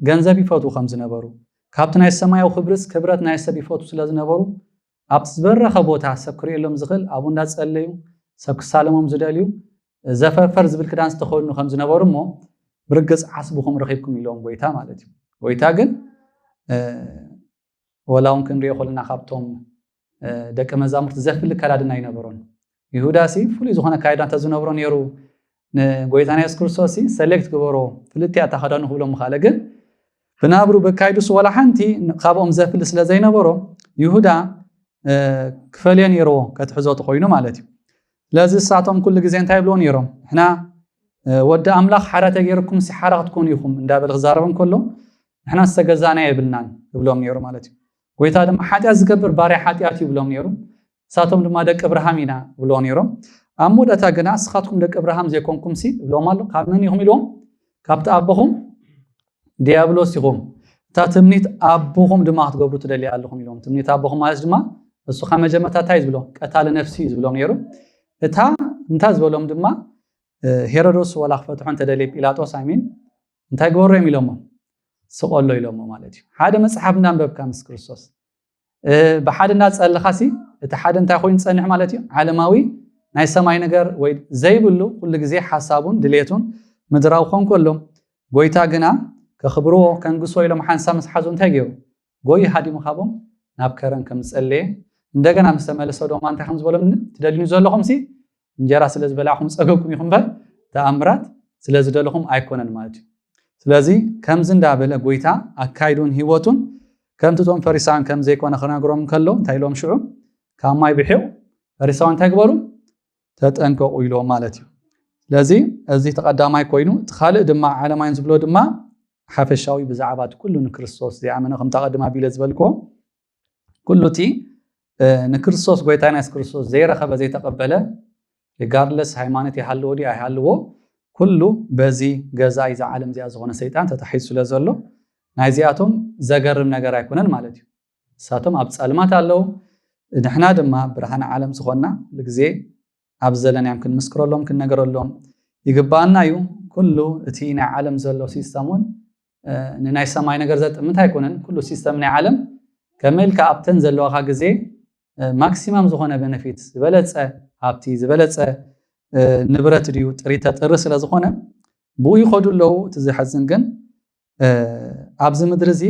ገንዘብ ይፈትዉ ከም ዝነበሩ ካብቲ ናይ ሰማያዊ ክብረት ናይ ሰብ ይፈትዉ ስለ ዝነበሩ ኣብቲ ዝበረኸ ቦታ ሰብ ክሪኤሎም ዝኽእል ኣብኡ እንዳጸለዩ ሰብ ክሳለሞም ዝደልዩ ዘፈርፈር ዝብል ክዳን ዝተኸድኑ ከም ዝነበሩ እሞ ብርግጽ ዓስብኩም ረኺብኩም ኢሎም ጎይታ ማለት እዩ ጎይታ ግን ወላውን ክንሪኦ ከለና ካብቶም ደቀ መዛሙርቲ ዘፍል ከዳድና ይነበሮን ይሁዳሲ ፍሉይ ዝኾነ ካይዳ እንተዝነብሮ ነይሩ ንጎይታ ኢየሱስ ክርስቶስ ሰሌክት ግበሮ ፍልጥያ ተኸዳኑ ክብሎም ምኻለ ግን ብናብሩ በካይዱስ ወላ ሓንቲ ካብኦም ዘፍል ስለ ዘይነበሮ ይሁዳ ክፈልየ ነይርዎ ከትሕዘቱ ኮይኑ ማለት እዩ ስለዚ እሳቶም ኩሉ ግዜ እንታይ ብልዎ ነይሮም ንሕና ወዲ ኣምላኽ ሓዳ ተገይርኩም ሓዳ ክትኮኑ ኢኹም እንዳበለ ክዛረቦም ከሎ ንሕና ዝተገዛና የብልናን ይብሎም ነይሩ ማለት እዩ ጎይታ ድማ ሓጢኣት ዝገብር ባርያ ሓጢኣት እዩ ይብሎም ነይሩ እሳቶም ድማ ደቂ እብርሃም ኢና ብልዎ ነይሮም ኣብ ሞደታ ግና እስኻትኩም ደቂ እብርሃም ዘይኮንኩም ይብሎም ኣሎ ካብ መን ኢኹም ኢልዎም ካብቲ ኣቦኹም ዲያብሎስ ኢኹም እታ ትምኒት ኣቦኹም ድማ ክትገብሩ ትደልዩ ኣለኹም ኢሎም ትምኒት ኣቦኹም ማለት ድማ እሱ ከመጀመርታ እንታይ ዝብሎም ቀታሊ ነፍሲ ዝብሎም ነይሩ እታ እንታይ ዝበሎም ድማ ሄሮዶስ ወላ ክፈትሖ እንተደልየ ጲላጦስ ኣሚን እንታይ ግበሩ እዮም ኢሎሞ ስቆሎ ኢሎሞ ማለት እዩ ሓደ መጽሓፍ እንዳንበብካ ምስ ክርስቶስ ብሓደ እንዳጸለኻሲ እቲ ሓደ እንታይ ኮይኑ ጸኒሕ ማለት እዩ ዓለማዊ ናይ ሰማይ ነገር ወይ ዘይብሉ ኩሉ ግዜ ሓሳቡን ድሌቱን ምድራዊ ኮን ከሎ ጎይታ ግና ከኽብርዎ ከንግሶ ኢሎም ሓንሳብ ምስ ሓዙ እንታይ ገይሩ ጎይ ሃዲሙ ካብኦም ናብ ከረን ከም ዝጸለየ እንደገና ምስ ተመለሰ ድማ እንታይ ከም ዝበሎም ትደልዩ ዘለኹም እንጀራ ስለ ዝበላዕኹም ፀገኩም ኢኹም በር ተኣምራት ስለ ዝደለኹም ኣይኮነን ማለት እዩ ስለዚ ከምዚ እንዳበለ ጎይታ ኣካይዱን ህይወቱን ከምቲ ቶም ፈሪሳውያን ከም ዘይኮነ ክነግሮም ከሎ እንታይ ኢሎም ሽዑ ካብ ማይ ብሒው ፈሪሳውያን እንታይ ግበሩ ተጠንቀቁ ኢሎም ማለት እዩ ስለዚ እዚ ተቀዳማይ ኮይኑ ትኻልእ ድማ ዓለማይን ዝብሎ ድማ ሓፈሻዊ ብዛዕባ ኩሉ ንክርስቶስ ዝኣመነ ከም ተቀድማ ቢለ ዝበልኮ ኩሉቲ ንክርስቶስ ጎይታ ኢየሱስ ክርስቶስ ዘይረኸበ ዘይተቀበለ regardless ሃይማኖት ይሃልዎ ዲ ኣይሃልዎ ኩሉ በዚ ገዛይ ዘዓለም ዚኣ ዝኾነ ሰይጣን ተታሒዙ ስለ ዘሎ ናይ ዚኣቶም ዘገርም ነገር ኣይኮነን ማለት እዩ እሳቶም ኣብ ጻልማት ኣለው نحنا دما برهان عالم زخنا لغزي ابزلن يمكن مسكرلهم كنغرلهم يغبانا يو كله اتينا عالم زلو سيستمون ناي سماي ነገር ዘጥምት አይኮነን كل سيستم ናይ ዓለም ከመል ከአብተን ዘለዋኻ ግዜ ማክሲመም ዝኾነ ቤነፊት ዝበለጸ ሃብቲ ዝበለጸ ንብረት ድዩ ጥሪተ ጥር ስለ ዝኾነ ብኡ ይኸዱለው ትዝሐዝን ግን ኣብዚ ምድር እዚ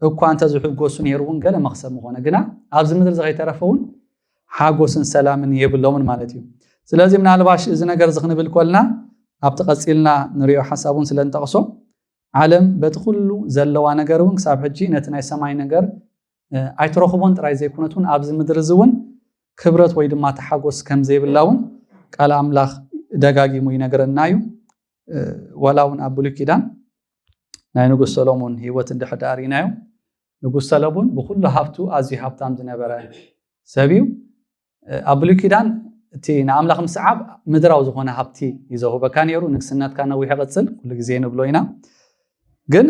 እኳ አንተ ዝሕጎሱ ነይሩን ገለ መخሰብ ሆነ ግና ኣብዚ ምድር ዘይተረፈውን ሓጎስን ሰላምን የብለውን ማለት እዩ ስለዚህ ምናልባሽ እዚ ነገር ዝኽንብል ኮልና ኣብ ተቀጽልና ንሪኦ ሐሳቡን ስለንጠቅሶ ዓለም በትኩሉ ዘለዋ ነገሩን ክሳብ ሕጂ ነቲ ናይ ሰማይ ነገር ኣይትረኽቦን ጥራይ ዘይኩነቱን ኣብዚ ምድር ዝውን ክብረት ወይ ድማ ተሓጎስ ከም ዘይብላውን ቃል አምላኽ ደጋጊሙ ይነግረናዩ ወላውን ኣብ ብሉይ ኪዳን ናይ ንጉስ ሰሎሞን ህይወት እንድሕዳሪናዩ ንጉስ ሰሎሞን ብኩሉ ሃብቱ ኣዝዩ ሃብታም ዝነበረ ሰብዩ ኣብ ብሉይ ኪዳን እቲ ንኣምላኽ ምስዓብ ምድራው ዝኾነ ሃብቲ ይዘውበካ ነይሩ ንግስነትካ ነዊሕ ይቕፅል ኩሉ ግዜ ንብሎ ኢና ግን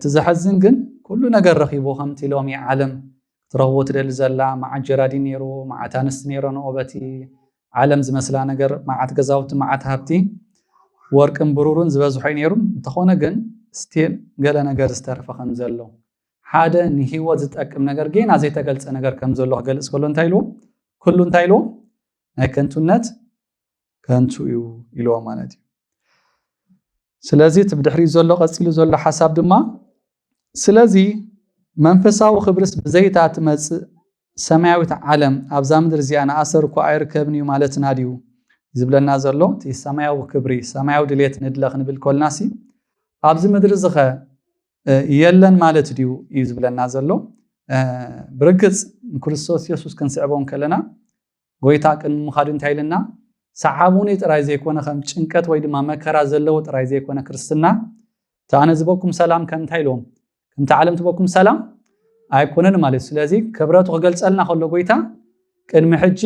ትዝሐዝን ግን ኩሉ ነገር ረኺቦ ከምቲ ሎሚ ዓለም ትረኽቦ ትደሊ ዘላ መዓት ጀራዲ ነይሩ መዓት ኣንስቲ ነይሩ ንኦበቲ ዓለም ዝመስላ ነገር መዓት ገዛውቲ መዓት ሃብቲ ወርቅን ብሩርን ዝበዝሖ ነይሩ እንተኾነ ግን ስቲል ገለ ነገር ዝተረፈ ከም ዘሎ ሓደ ንህይወት ዝጠቅም ነገር ገና ዘይተገልጸ ነገር ከም ዘሎ ክገልጽ ከሎ እንታይ ኢልዎ ኩሉ እንታይ ኢልዎ ናይ ከንቱነት ከንቱ እዩ ኢልዎ ማለት እዩ ስለዚህ ትብድሕሪ ዘሎ ቀፂሉ ዘሎ ሓሳብ ድማ ስለዚህ መንፈሳዊ ክብርስ ብዘይታ ትመጽእ ሰማያዊት ዓለም ኣብዛ ምድር እዚኣ ንኣሰር እኳ ኣይርከብን እዩ ማለትና ድዩ ዝብለና ዘሎ እቲ ሰማያዊ ክብሪ ሰማያዊ ድሌት ንድለ ክንብል ኮልናሲ ኣብዚ ምድር ዝኸ የለን ማለት ድዩ እዩ ዝብለና ዘሎ ብርግጽ ክርስቶስ ኢየሱስ ክንስዕቦም ከለና ጎይታ ቅድሚ ምኻዱ እንታይ ኢልና ሰዓቡኒ ጥራይ ዘይኮነ ከም ጭንቀት ወይ ድማ መከራ ዘለዎ ጥራይ ዘይኮነ ክርስትና ታነ ዝበኩም ሰላም ከም እንታይ ኢሎም ከምቲ ዓለም ትበኩም ሰላም ኣይኮነን ማለት ስለዚ ክብረቱ ክገልጸልና ከሎ ጎይታ ቅድሚ ሕጂ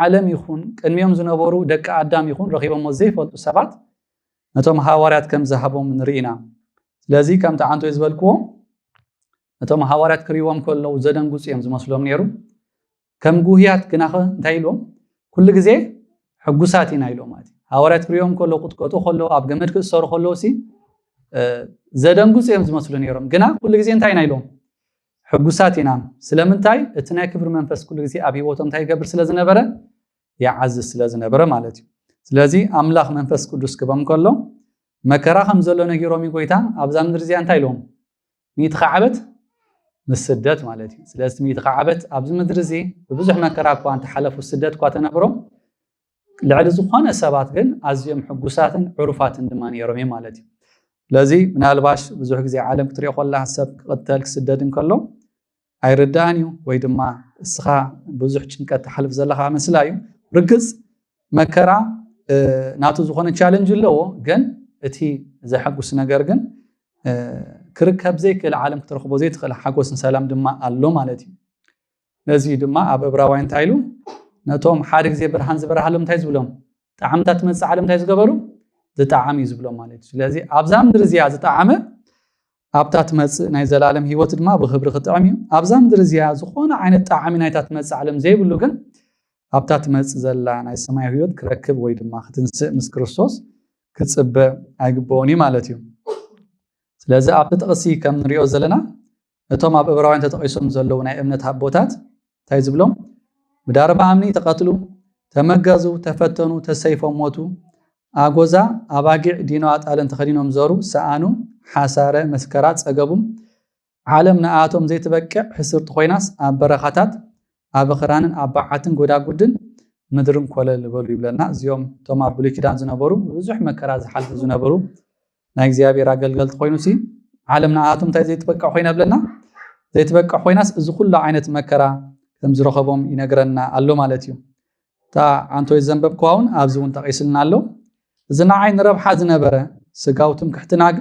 ዓለም ይኹን ቅድሚዮም ዝነበሩ ደቂ ኣዳም ይኹን ረኺቦም ዘይፈልጡ ሰባት ነቶም ሃዋርያት ከም ዝሃቦም ንርኢና ስለዚ ከምቲ ዓንቶ ዝበልክዎ ነቶም ሃዋርያት ክሪዎም ከለው ዘደንጉጽ እዮም ዝመስሎም ነይሩ ከም ጉህያት ግናኸ እንታይ ኢሎም ኩሉ ግዜ ሕጉሳት ኢና ኢሎም ማለት ሃዋርያት ክሪዎም ከለው ቁጥቆጡ ከለው ኣብ ገመድ ክእሰሩ ከለውሲ ዘደንጉጽ እዮም ዝመስሉ ነይሮም ግና ኩሉ ግዜ እንታይ ኢና ኢሎም ሕጉሳት ኢና ስለምንታይ እቲ ናይ ክብሪ መንፈስ ኩሉ ግዜ ኣብ ህይወቶም እንታይ ይገብር ስለዝነበረ ይዓዝዝ ስለዝነበረ ማለት እዩ ስለዚ ኣምላኽ መንፈስ ቅዱስ ክቦም ከሎ መከራ ከም ዘሎ ነጊሮም ጎይታ ኣብዛ ምድር እዚኣ እንታይ ኢሎም ሚት ከዓበት ምስደት ማለት እዩ ስለዚ ሚት ከዓበት ኣብዚ ምድር እዚ ብብዙሕ መከራ እኳ እንተሓለፉ ስደት እኳ ተነብሮም ልዕሊ ዝኾነ ሰባት ግን ኣዝዮም ሕጉሳትን ዕሩፋትን ድማ ነይሮም ማለት እዩ ስለዚ ምናልባሽ ብዙሕ ግዜ ዓለም ክትሪኦ ከላ ሰብ ክቕተል ክስደድ እንከሎ ኣይርዳእን እዩ ወይ ድማ እስኻ ብዙሕ ጭንቀት ተሓልፍ ዘለኻ መስላ እዩ ርግጽ መከራ ናቱ ዝኾነ ቻሌንጅ ኣለዎ ግን እቲ ዘሐጉስ ነገር ግን ክርከብ ዘይክእል ዓለም ክትረኽቦ ዘይትኽእል ሓጎስን ሰላም ድማ ኣሎ ማለት እዩ ነዚ ድማ ኣብ ዕብራውያን እንታይ ኢሉ ነቶም ሓደ ግዜ ብርሃን ዝበርሃሎም እንታይ ዝብሎም ጣዕምታት መጽእ ዓለም እንታይ ዝገበሩ ዝጣዓም እዩ ዝብሎም ማለት እዩ ስለዚ ኣብዛ ምድር እዚኣ ዝጣዓመ ኣብታት መጽእ ናይ ዘላለም ህይወት ድማ ብክብሪ ክጥዕም እዩ ኣብዛ ምድር እዚኣ ዝኾነ ዓይነት ጣዕሚ ናይታት መጽእ ዓለም ዘይብሉ ግን ኣብታት መጽእ ዘላ ናይ ሰማይ ህይወት ክረክብ ወይ ድማ ክትንስእ ምስ ክርስቶስ ክጽበ ኣይግበኦን ማለት እዩ ስለዚ ኣብ ተጠቕሲ ከም ንሪኦ ዘለና እቶም ኣብ ዕብራውያን ተጠቒሶም ዘለዉ ናይ እምነት ኣቦታት እንታይ ዝብሎም ብዳርባ ኣምኒ ተቐትሉ ተመገዙ ተፈተኑ ተሰይፎም ሞቱ ኣጎዛ ኣባጊዕ ዲኖ ኣጣለን ተኸዲኖም ዘሩ ሰኣኑ ሓሳረ መስከራ ጸገቡም ዓለም ንኣቶም ዘይትበቅዕ ሕስርቲ ኮይናስ ኣብ በረኻታት ኣብ ኽራንን ኣብ በዓትን ጎዳጉድን ምድርን ኮለል ዝበሉ ይብለና እዚኦም እቶም ኣብ ብሉይ ኪዳን ዝነበሩ ብዙሕ መከራ ዝሓልፉ ዝነበሩ ናይ እግዚኣብሔር ኣገልገልቲ ኮይኑሲ ዓለም ንኣቶም እንታይ ዘይትበቅዕ ኮይና ብለና ዘይትበቅዕ ኮይናስ እዚ ኩሉ ዓይነት መከራ ከም ዝረኸቦም ይነግረና ኣሎ ማለት እዩ እታ ዓንቶይ ዘንበብክዋ እውን ኣብዚ እውን ተቒስልና ኣሎ እዚ ንዓይ ንረብሓ ዝነበረ ስጋውቱም ክሕትናግ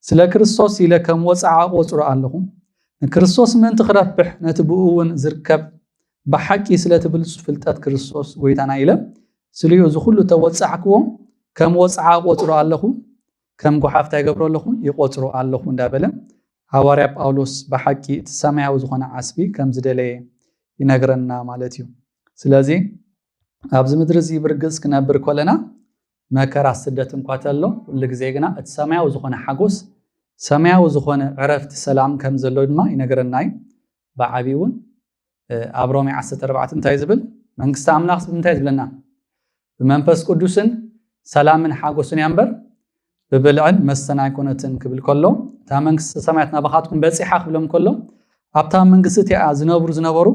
ስለ ክርስቶስ ኢለ ከም ወፃዓ ቆፅሮ ኣለኹ ንክርስቶስ ምእንቲ ክረብሕ ነቲ ብኡ እውን ዝርከብ ብሓቂ ስለትብልፁ ፍልጠት ክርስቶስ ጎይታና ኢለ ስልዩ እዚ ኩሉ ተወፃዕክዎ ከም ወፃዓ ቆፅሮ ኣለኹ ከም ጎሓፍታ ይገብሮ ኣለኹ ይቆፅሮ ኣለኹ እንዳበለ ሃዋርያ ጳውሎስ ብሓቂ እቲ ሰማያዊ ዝኾነ ዓስቢ ከም ዝደለየ ينقرنا مالتيو سلازي أبز مدرزي برقص كنبر كلنا ما كرا سدة مقاتلو واللي جزيجنا السماء وزخنا حجوس سماء وزخنا عرفت السلام كم زلود ما ينقرناي بعبيون أبرامي عسى ربعة تايزبل من قستعم ناقص بنتايز لنا بمنفس قدوسن سلام من حاجوسن ينبر ببلعن مستنا يكونتن قبل كله تامن سمعتنا بخاتكم بس يحق بلهم كله أبتام من قصتي زنبرو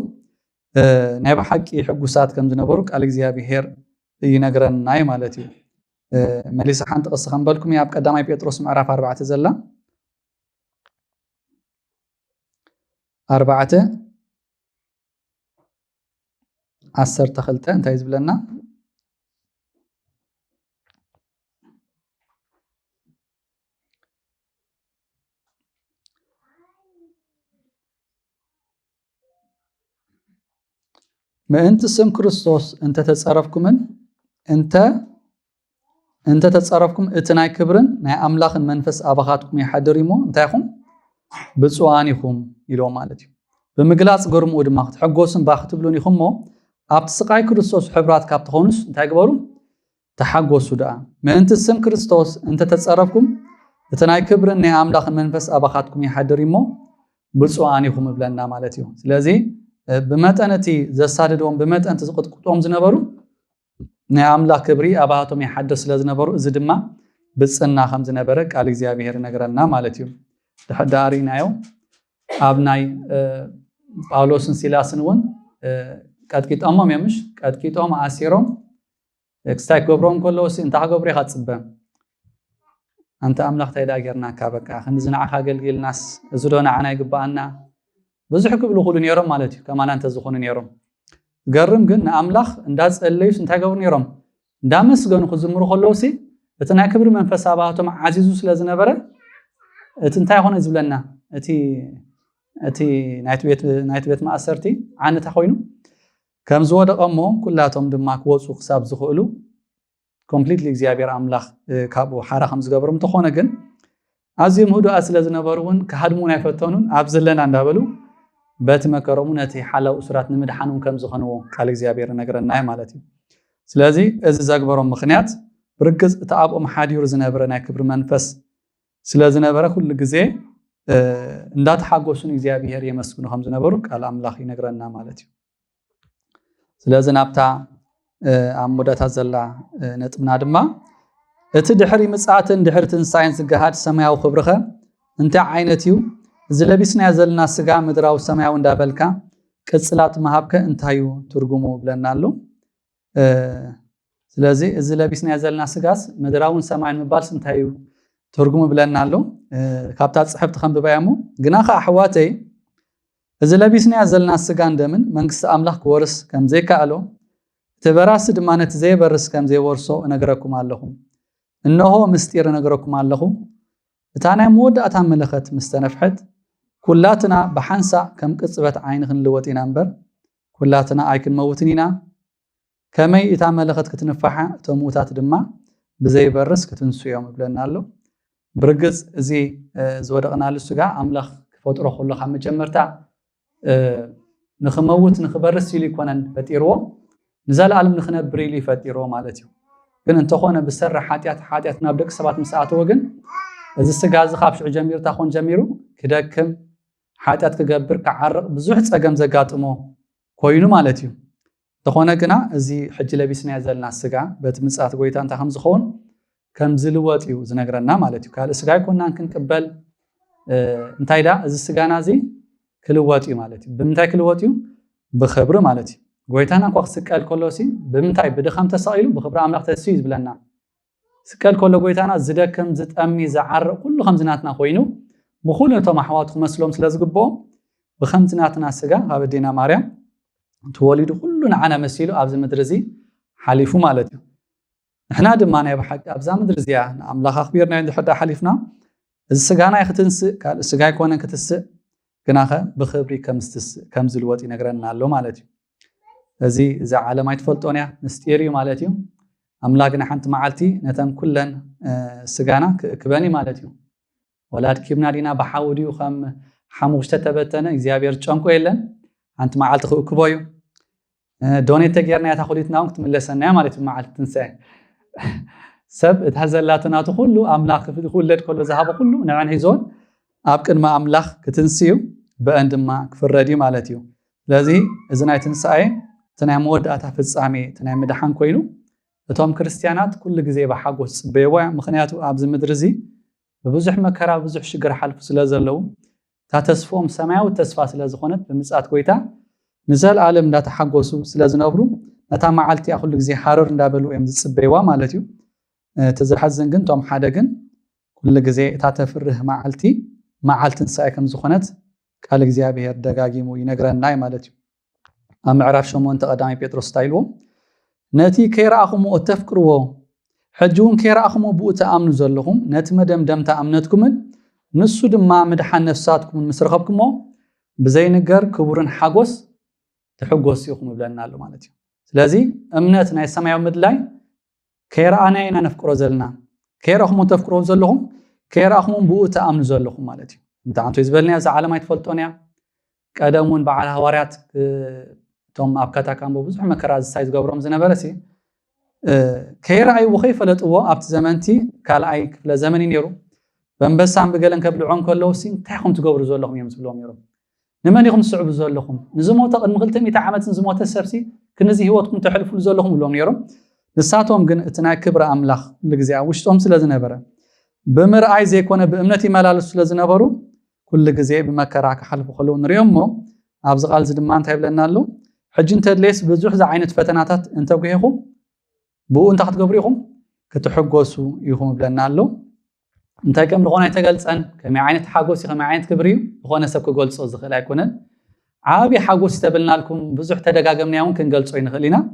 نايب حق يحقوسات كم زنبرو قال እግዚአብሔር ينقرناي مالتي مليس حانت قصة بالكم يا قدامي بيتروس معرف 4 زلا 4 10 تخلته انت يزب لنا ما انت سم كريستوس انت تتصرفكم انت تتصرفكم اتناي كبرن ناي املاخن منفس ابخاتكم يحدريمو انتايكم بصوانيكم يلو مالتي بمغلاص غرمو دما تحغوسن باختبلون يخمو ابت سقاي كريستوس حبرات كاب تخونس انتاي غبرو تحغوسو دا ما انت سم كريستوس انت تتصرفكم اتناي كبرن ناي املاخن منفس ابخاتكم يحدريمو بصوانيكم بلنا مالتي ስለዚህ بمتانتي زساددوم بمتانت زقطقطوم زنبرو ناي املاخ كبري ابااتهم يحدث لزنبرو እዚ ድማ بصنا خم زنبره قال እግዚአብሔር ነገረና ማለትዩ ተሐዳሪናዮ አብናይ ጳውሎስን ሲላስን ወን ቀጥቂጦም የምሽ ቀጥቂጦም አሲሮም ኤክስታይ ጎብሮም ኮሎስ እንታ ጎብሪ ኻጽበ አንተ አምላኽ ታይዳገርና ካበቃ ክንዝናዓ ካገልግልናስ እዚ ዶና ዓና ይግባአና ብዙሕ ክብሉ ሁሉ ነይሮም ማለትዩ ከማን አንተ ዝኹኑ ነይሮም ገርም ግን አምላኽ እንዳጸለዩስ እንታይ ገብሩ ነይሮም እንዳመስገኑ ክዝምሩ ኮሎሲ እተና ክብር መንፈስ አባቶም ዓዚዙ ስለዝነበረ እቲ እንታይ ሆነ ዝብለና እቲ ናይት ቤት ማእሰርቲ ዓነታ ኮይኑ ከም ዝወደቀሞ ኩላቶም ድማ ክወፁ ክሳብ ዝኽእሉ ኮምፕሊትሊ እግዚአብሔር አምላኽ ካብኡ ሓራ ከም ዝገብሮም ተኾነ ግን ኣዝዮም ህዱኣ ስለዝነበሩን ከሃድሙን ኣይፈተኑን ኣብ ዘለና እንዳበሉ በቲ መከረሙ ነቲ ሓላው ሱራት ንምድሓኑን ከም ዝኾነዎ ቃል እግዚአብሔር ነገረናይ ማለት እዩ ስለዚ እዚ ዘግበሮም ምኽንያት ብርግጽ ተአብኦም ሓዲሩ ዝነበረ ናይ ክብሪ መንፈስ ስለዝነበረ ኩሉ ግዜ እንዳተሓጎሱን እግዚአብሔር የመስግኑ ከም ዝነበሩ ቃል አምላኽ ይነግረና ማለት እዩ ስለዚ ናብታ አሙዳታ ዘላ ነጥብና ድማ እቲ ድሕሪ ምጽአትን ድሕሪ ትንሳኤን ዝገሃድ ሰማያዊ ክብርኸ እንታይ ዓይነት እዩ ዝለቢስና ዘለና ስጋ ምድራው ሰማያዊ እንዳበልካ ቅጽላት መሃብከ እንታዩ ትርጉሙ ብለናሉ ስለዚህ እዚ ለቢስና ዘለና ስጋስ ምድራውን ሰማይን ምባልስ እንታዩ ትርጉሙ ብለናሉ ካብታ ጽሕፍት ከንብባያሙ ግና ከአሕዋተይ እዚ ለቢስና ዘለና ስጋ እንደምን መንግስት አምላኽ ክወርስ ከም ዘይካአሎ ተበራስ ድማ ነቲ ዘይበርስ ከም ዘይወርሶ እነግረኩም ኣለኹ እነሆ ምስጢር እነግረኩም ኣለኹ እታ ናይ መወዳእታ መለኸት ምስተነፍሐት ኩላትና በሓንሳ ከም ቅጽበት ዓይን ክንልወጥ ኢና እምበር ኩላትና ኣይክንመውትን ኢና ከመይ እታ መለኸት ክትንፋሓ እቶም ሙታት ድማ ብዘይበርስ ክትንስዮም ብለና ኣሎ ብርግጽ እዚ ዝወደቕናሉ ስጋ አምላኽ ክፈጥሮ ከሎ ካብ መጀመርታ ንኽመውት ንኽበርስ ኢሉ ይኮነን ፈጢርዎ ንዘለዓለም ንኽነብር ኢሉ ይፈጢርዎ ማለት እዩ ግን እንተኾነ ብሰራሕ ሓጢኣት ናብ ደቂ ሰባት ምስኣተወ ግን እዚ ስጋ እዚ ካብ ሽዑ ጀሚሩ ታኾን ጀሚሩ ክደክም ሓጢኣት ክገብር ክዓርቕ ብዙሕ ፀገም ዘጋጥሞ ኮይኑ ማለት እዩ ተኾነ ግና እዚ ሕጂ ለቢስና ዘለና ስጋ በቲ ምጽአት ጎይታ እንታይ ከም ዝኸውን ከም ዝልወጥ እዩ ዝነግረና ማለት እዩ ካልእ ስጋ ይኮናን ክንቅበል እንታይ ዳ እዚ ስጋና እዚ ክልወጥ እዩ ማለት እዩ ብምንታይ ክልወጥ እዩ ብኽብሪ ማለት እዩ ጎይታና እንኳ ክስቀል ከሎሲ ብምንታይ ብድኻም ተሰቂሉ ብኽብሪ አምላኽ ተስዩ ዝብለና ስቀል ከሎ ጎይታና ዝደክም ዝጠሚ ዝዓርቕ ኩሉ ከምዝናትና ኮይኑ ብኩሉ ነቶም ኣሕዋቱ ክመስሎም ስለዝግብኦም ብከምዝናትና ስጋ ካብ ኣዴና ማርያም ተወሊዱ ኩሉ ንዓና መሲሉ ኣብዚ ምድሪ እዚ ሓሊፉ ማለት እዩ ንሕና ድማ ናይ ብሓቂ ኣብዛ ምድሪ እዚኣ ንኣምላኽ ኣኽቢርና እንድሕር ሓሊፍና እዚ ስጋና ይክትንስእ ካልእ ስጋ ይኮነን ክትስእ ግናኸ ብኽብሪ ከም ዝልወጥ ይነግረና ኣሎ ማለት እዩ እዚ እዚ ዓለም ኣይትፈልጦን እያ ምስጢር እዩ ማለት እዩ ኣምላክና ሓንቲ መዓልቲ ነተን ኩለን ስጋና ክበኒ ማለት እዩ ወላድ ኪብና ዲና ብሓውዲኡ ከም ሓሙሽተ ተበተነ እግዚኣብሔር ጨንቆ የለን أنت معلت خو كبايو دونيت تجيرنا يا تأخذ يتناوم تملسنا مالت معلت تنسى سب تهزلاتنا تقولوا أملاك في كل ذهب كله نعم هيزون أبكر ما أملاك كتنسيو بأندما كفر ردي مالتيو لذي إذا ناي تنسى تنام ود أتحفظ عمي تنام مدحان كوينو توم كريستيانات كل جزء بحقوس بيوع مخنياتو أبز مدرزي ببزح مكرا ببزح شجر حلف سلازلو تتصفهم سماء وتصفى سلازخونت بمسات كويتا نزال عالم لا تحقوسو سلازنبرو نتا معلتي أخذ جزء حرر ندابلو أمز بيوع مالتيو تزرحزن جن توم حدا جن كل جزء تعتفره معلتن سايكم زخونت قال جزء بهر دقاقي مو ينقرن ناي مالتيو أم عرف شو من تقدامي بيتروس ستايلو نتي كير أخمو أتفكروا حجون كير أخمو بوت أمن زلهم نت مدام دم تأمنتكم نسود ما مدحن نفساتكم مسرخبكم بزين جر كبرن حجوس تحجوس يخم بلنا له مالتي لذي أمنتنا السماء ومدلاي كير أنا إن نفكروا زلنا كير أخمو تفكروا زلهم كير أخمو بوت أمن زلهم مالتي أنت عم تزبلني هذا على ما يتفلتونيا كادمون بعد هواريات توم أبكتا كان بوزح مكراز سايز قبرهم زنبرسي كير أي وخيف لتقوى أبت زمانتي كال أي كفل زمني يرو بس عم بقولن قبل عن كله سين تحكم تقبروا زول لهم يمس بلهم يرو نماني خم صعب زول لهم نزموا تقل مغلتمي تعمت نزموا تسرسي كنزي هو تكون تحلفوا زول لهم بلهم يرو لساتهم جن تنا كبر أملاخ لجزيا وشتهم سلازنبرة بمر أي زي كونه بأمنتي ملالس سلازنبرو كل جزيا بمكراك حلف خلون ريمو أبز قال زد ما انتهي لنا له حج انت ليس بزوح ذا عينة فتناتات انت وكيهم بو انت حتقبريهم كتحقوسوا يهم بلنا له انت كم لغونا يتقلص ان كم عينة حقوسي كم عينة كبريو لغونا سبك قلص وزخ لا يكونن عابي حقوس تبلنا لكم بزوح تدقاقمنا يوم كن قلصوا ينخلينا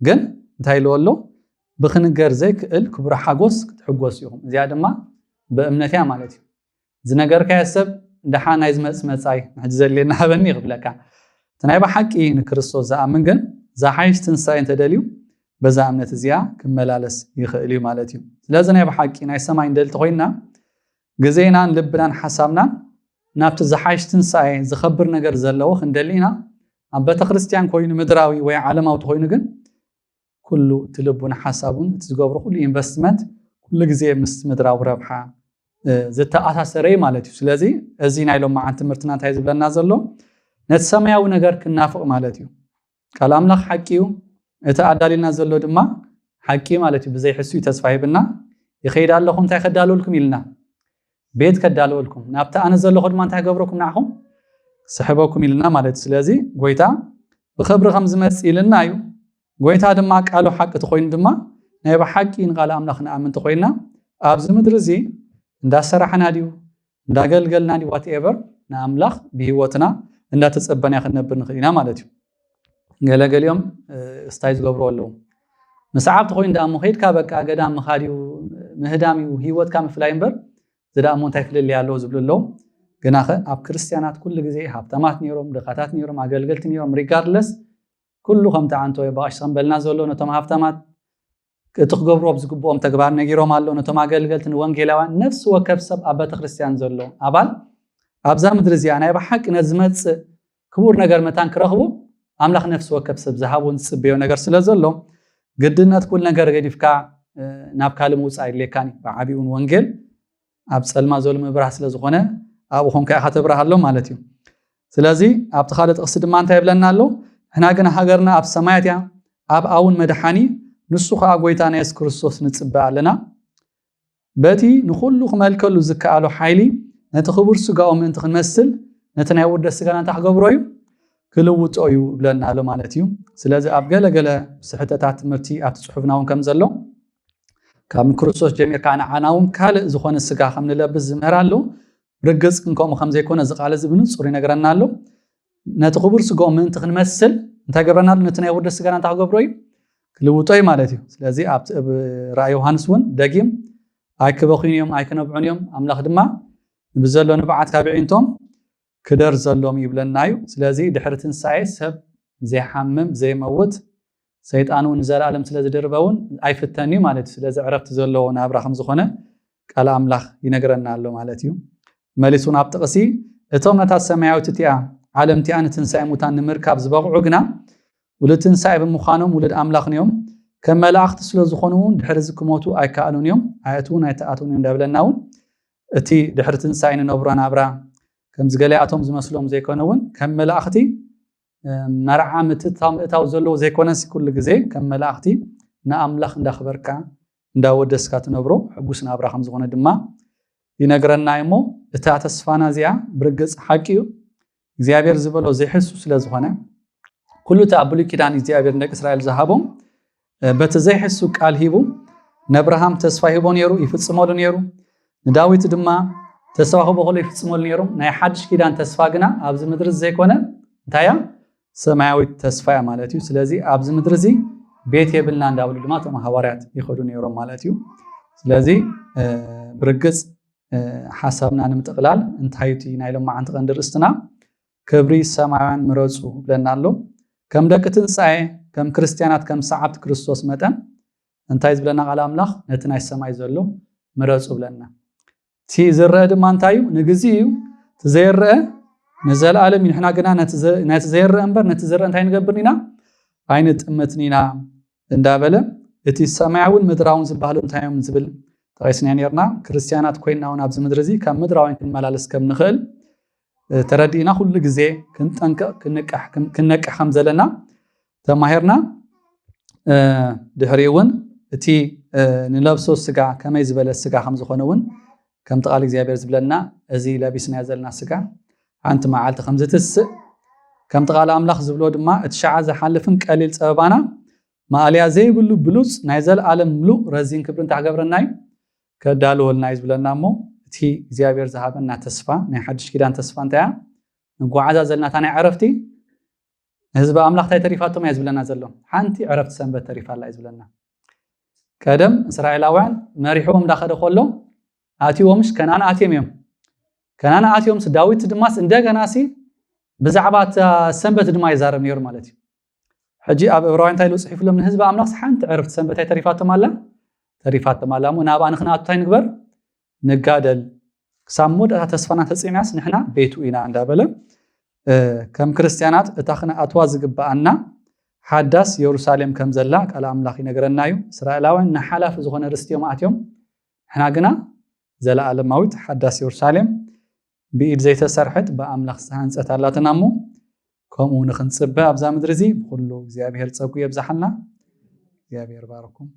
قن انتهي له له بخنقر زيك الكبر حقوس كتحقوس يهم زيادة ما بأمنتها مالتي زنقر كيسب دحانا يزمس مساي نحجزل لنا هبني قبلك تنايبا حقي نكريستوس زامن جن زحايش تنساي انت دليو بزا امنت زيا كملالس يخلي مالتي لازم نايبا حقي ناي سماي ندل تخوينا غزينا لبنا حسابنا نابت زحايش تنساي زخبر نجر زلو خندلينا اب بتكريستيان كوين مدراوي وي عالماو تخوين جن كله تلبون حسابون تزغبرو كل انفستمنت كل غزي مستمدراو ربحه زتأثري مالتي سلازي ازينا يلوم مع تمرتنا تايز بلنا زلو نتسمعوا نجار كنافق مالتيو كلام لك حكيو اتعدالنا زلو دما حكي مالتي بزي حسو تسفاي بنا يخيد لكم تا يخدالو لكم يلنا بيت كدالو لكم نابتا انا زلو خدما تا يغبركم نعهم سحبوكم يلنا مالتي سلازي غويتا بخبر خمس مسيلنا يو غويتا دما قالو حق تخوين دما نايبا حقي نقال املاخنا امن تخوينا ابز مدرزي اندا سرحنا ديو اندا غلغلنا دي وات ايفر ناملاخ بهوتنا اندا تصبنا يخنبر نخلينا مالتي غلغل يوم استايز غبرو له مسعب تخوي اندا مخيد كا بقى غدام مخاديو مهداميو هيوت كام فلايمبر زدا مون تايفل يالو زبللو غناخ اب كريستيانات كل غزي هابتامات نيروم دقاتات نيروم اغلغلت نيروم ريغاردلس كله خمت عنتو يباش سنبلنا زولو نتوم هابتامات تخغبرو بزغبوم تغبار نغيروم الله نتوم اغلغلت وانجيلاوان نفس وكبسب ابا كريستيان زولو ابال ابزا مدرزيانا بحق نزمت كبور نجر متان كرهبو املاخ نفس وكبسب زهابون صبيو نجر سلازلو قدنات كل نجر غديفكا ناب كالم وصاي ليكاني بعبيون وانجيل اب صلما زولم برح سلازخونه ابوهم كاي خاتبرهالو مالتي سلازي اب تخالط قصد ما انت يبلنالو هنا غنا هاغرنا اب سماياتيا اب اون مدحاني نسو خا غويتانا يس كريستوس نصبالنا بتي نخلو خمالكلو زكالو حيلي نتخبر سغاو من تخنمسل نتنا يود سغانا تحغبروي كلوطويو بلنا له مالتيو سلازي اب غلغله صحتات مرتي ات صحفناون كم زلو كام كريستوس جمير كان عناوم كال زخون سغا خمن لبز زمهرالو رغص كنكم خم زي كونه زقاله زبن صوري نغرنالو نتخبر سغاو من تخنمسل انت غبرنال نتنا يود سغانا تحغبروي كلوطوي مالتيو سلازي اب راي يوحنس ون دغيم ايكبخينيوم ايكنبعنيوم املاخ دما بزلو نبعات كابعينتم كدر زلوم يبلنايو سلازي دحرتن ساي سب زي حمم زي موت سيطانون زلالم سلازي دربون ايفتني مالت سلازي عرفت زلو نابراخم زخونه قال املاخ ينغرنا له مالتيو مليسون ابطقسي اتوم نتا سماياوت تيا ዓለም ቲያን ትንሳኤ ሙታን ንምርካብ ዝበቕዑ ግና ውሉድ ትንሳኤ ብምዃኖም ውሉድ ኣምላኽ እዮም ከም መላእኽቲ ስለ ዝኾኑ ድሕሪ ዝክሞቱ ኣይከኣሉን እዮም ኣየቱን ኣይተኣቱን እዮም እንዳብለና እውን እቲ ድሕሪ ትንሳኤ ንነብሮ ናብራ ከም ዝገለኣቶም ዝመስሎም ዘይኮነውን ከም መላእኽቲ መርዓ ምእታው ዘለዎ ዘይኮነስ ኩሉ ግዜ ከም መላእኽቲ ንኣምላኽ እንዳኽበርካ እንዳወደስካ ትነብሮ ሕጉስ ናብራ ከም ዝኾነ ድማ ይነግረና እሞ እታ ተስፋና እዚኣ ብርግጽ ሓቂ እዩ እግዚአብሔር ዝበሎ ዘይሕሱ ስለ ዝኾነ ኩሉ ተብሉይ ኪዳን እግዚአብሔር ንደቂ እስራኤል ዝሃቦም በቲ ዘይሕሱ ቃል ሂቡ ነብርሃም ተስፋ ሂቦ ነይሩ ይፍጽመሉ ነይሩ ንዳዊት ድማ ተስፋ ሂቦ ሆሎ ይፍጽመሉ ነይሩ ናይ ሓድሽ ኪዳን ተስፋ ግና ኣብዚ ምድሪ ዘይኮነ እንታያ ሰማያዊ ተስፋ ማለት እዩ ስለዚ ኣብዚ ምድሪ እዚ ቤት የብልና እንዳብሉ ድማ ተማ ሐዋርያት ይኸዱ ነይሮም ማለት እዩ ስለዚ ብርግጽ ሓሳብና ንምጥቕላል እንታይቲ ናይ ሎማዓንቲ ቀንዲ ርእስትና ክብሪ ሰማያውያን ምረጹ ብለና ኣሎ ከም ደቂ ትንሳኤ ከም ክርስቲያናት ከም ሰዓብቲ ክርስቶስ መጠን እንታይ ዝብለና ቃል ኣምላኽ ነቲ ናይ ሰማይ ዘሎ ምረጹ ብለና እቲ ዝረአ ድማ እንታይ እዩ ንግዚ እዩ እቲ ዘይረአ ንዘለኣለም ንሕና ግና ነቲ ዘይረአ እምበር ነቲ ዝረአ እንታይ ንገብር ኢና ኣይንጥምትን ኢና እንዳበለ እቲ ሰማያውን ምድራውን ዝበሃሉ እንታይ እዮም ዝብል ጠቂስና ነርና ክርስቲያናት ኮይና እውን ኣብዚ ምድሪ እዚ ካብ ምድራውን ክንመላለስ ከም ንኽእል ተረዲእና ኩሉ ግዜ ክንጠንቀቕ ክንነቅሕ ከም ዘለና ተማሂርና ድሕሪ እውን እቲ ንለብሶ ስጋ ከመይ ዝበለ ስጋ ከም ዝኾነ እውን ከም ተቃል እግዚአብሔር ዝብለና እዚ ለቢስና ዘለና ስጋ ሓንቲ መዓልቲ ከም ዝትስእ ከም ተቃል ኣምላኽ ዝብሎ ድማ እቲ ሸዓ ዝሓልፍን ቀሊል ፀበባና ማእልያ ዘይብሉ ብሉፅ ናይ ዘለኣለም ምሉእ ረዚን ክብርን ታገበረና እዩ ከዳልወልና እዩ ዝብለና እሞ እቲ እግዚአብሔር ዝሃበና ተስፋ ናይ ሓድሽ ኪዳን ተስፋ እንታይ ንጓዓዛ ዘለናታ ናይ ዕረፍቲ ህዝቢ ኣምላኽ ታይ ተሪፋቶም እዩ ዝብለና ዘሎ ሓንቲ ዕረፍቲ ሰንበት ተሪፋላ እዩ ዝብለና ቀደም እስራኤላውያን መሪሖም እንዳኸደ ከሎ ኣትዮምሽ ከናን ኣትዮም እዮም ከናን ኣትዮምስ ዳዊት ድማስ እንደገና ሲ ብዛዕባ ሰንበት ድማ ይዛረብ ነይሩ ማለት እዩ ሕጂ ኣብ ዕብራውያን እንታይ ጽሒፍሎም ንህዝቢ ኣምላኽ ሓንቲ ዕረፍቲ ሰንበት ታይ ተሪፋቶም ኣላ ተሪፋቶም ኣላ ናብኣ ንኽንኣቱ ታይ ንግበር ንጋደል ክሳብ ሞደታ ተስፋና ተፂምያስ ንሕና ቤቱ ኢና እንዳበለ ከም ክርስቲያናት እታ ክነኣትዋ ዝግባአና ሓዳስ ኢየሩሳሌም ከም ዘላ ቃል ኣምላኽ ይነግረና እዩ እስራኤላውያን ንሓላፊ ዝኾነ ርስትዮም ኣትዮም ንሕና ግና ዘለኣለማዊት ሓዳስ ኢየሩሳሌም ብኢድ ዘይተሰርሐት ብኣምላኽ ዝተሃንፀት ኣላትና እሞ ከምኡ ንኽንፅበ ኣብዛ ምድሪ እዚ ብኩሉ እግዚአብሔር ፀጉ የብዛሓልና እግዚአብሔር ባረኩም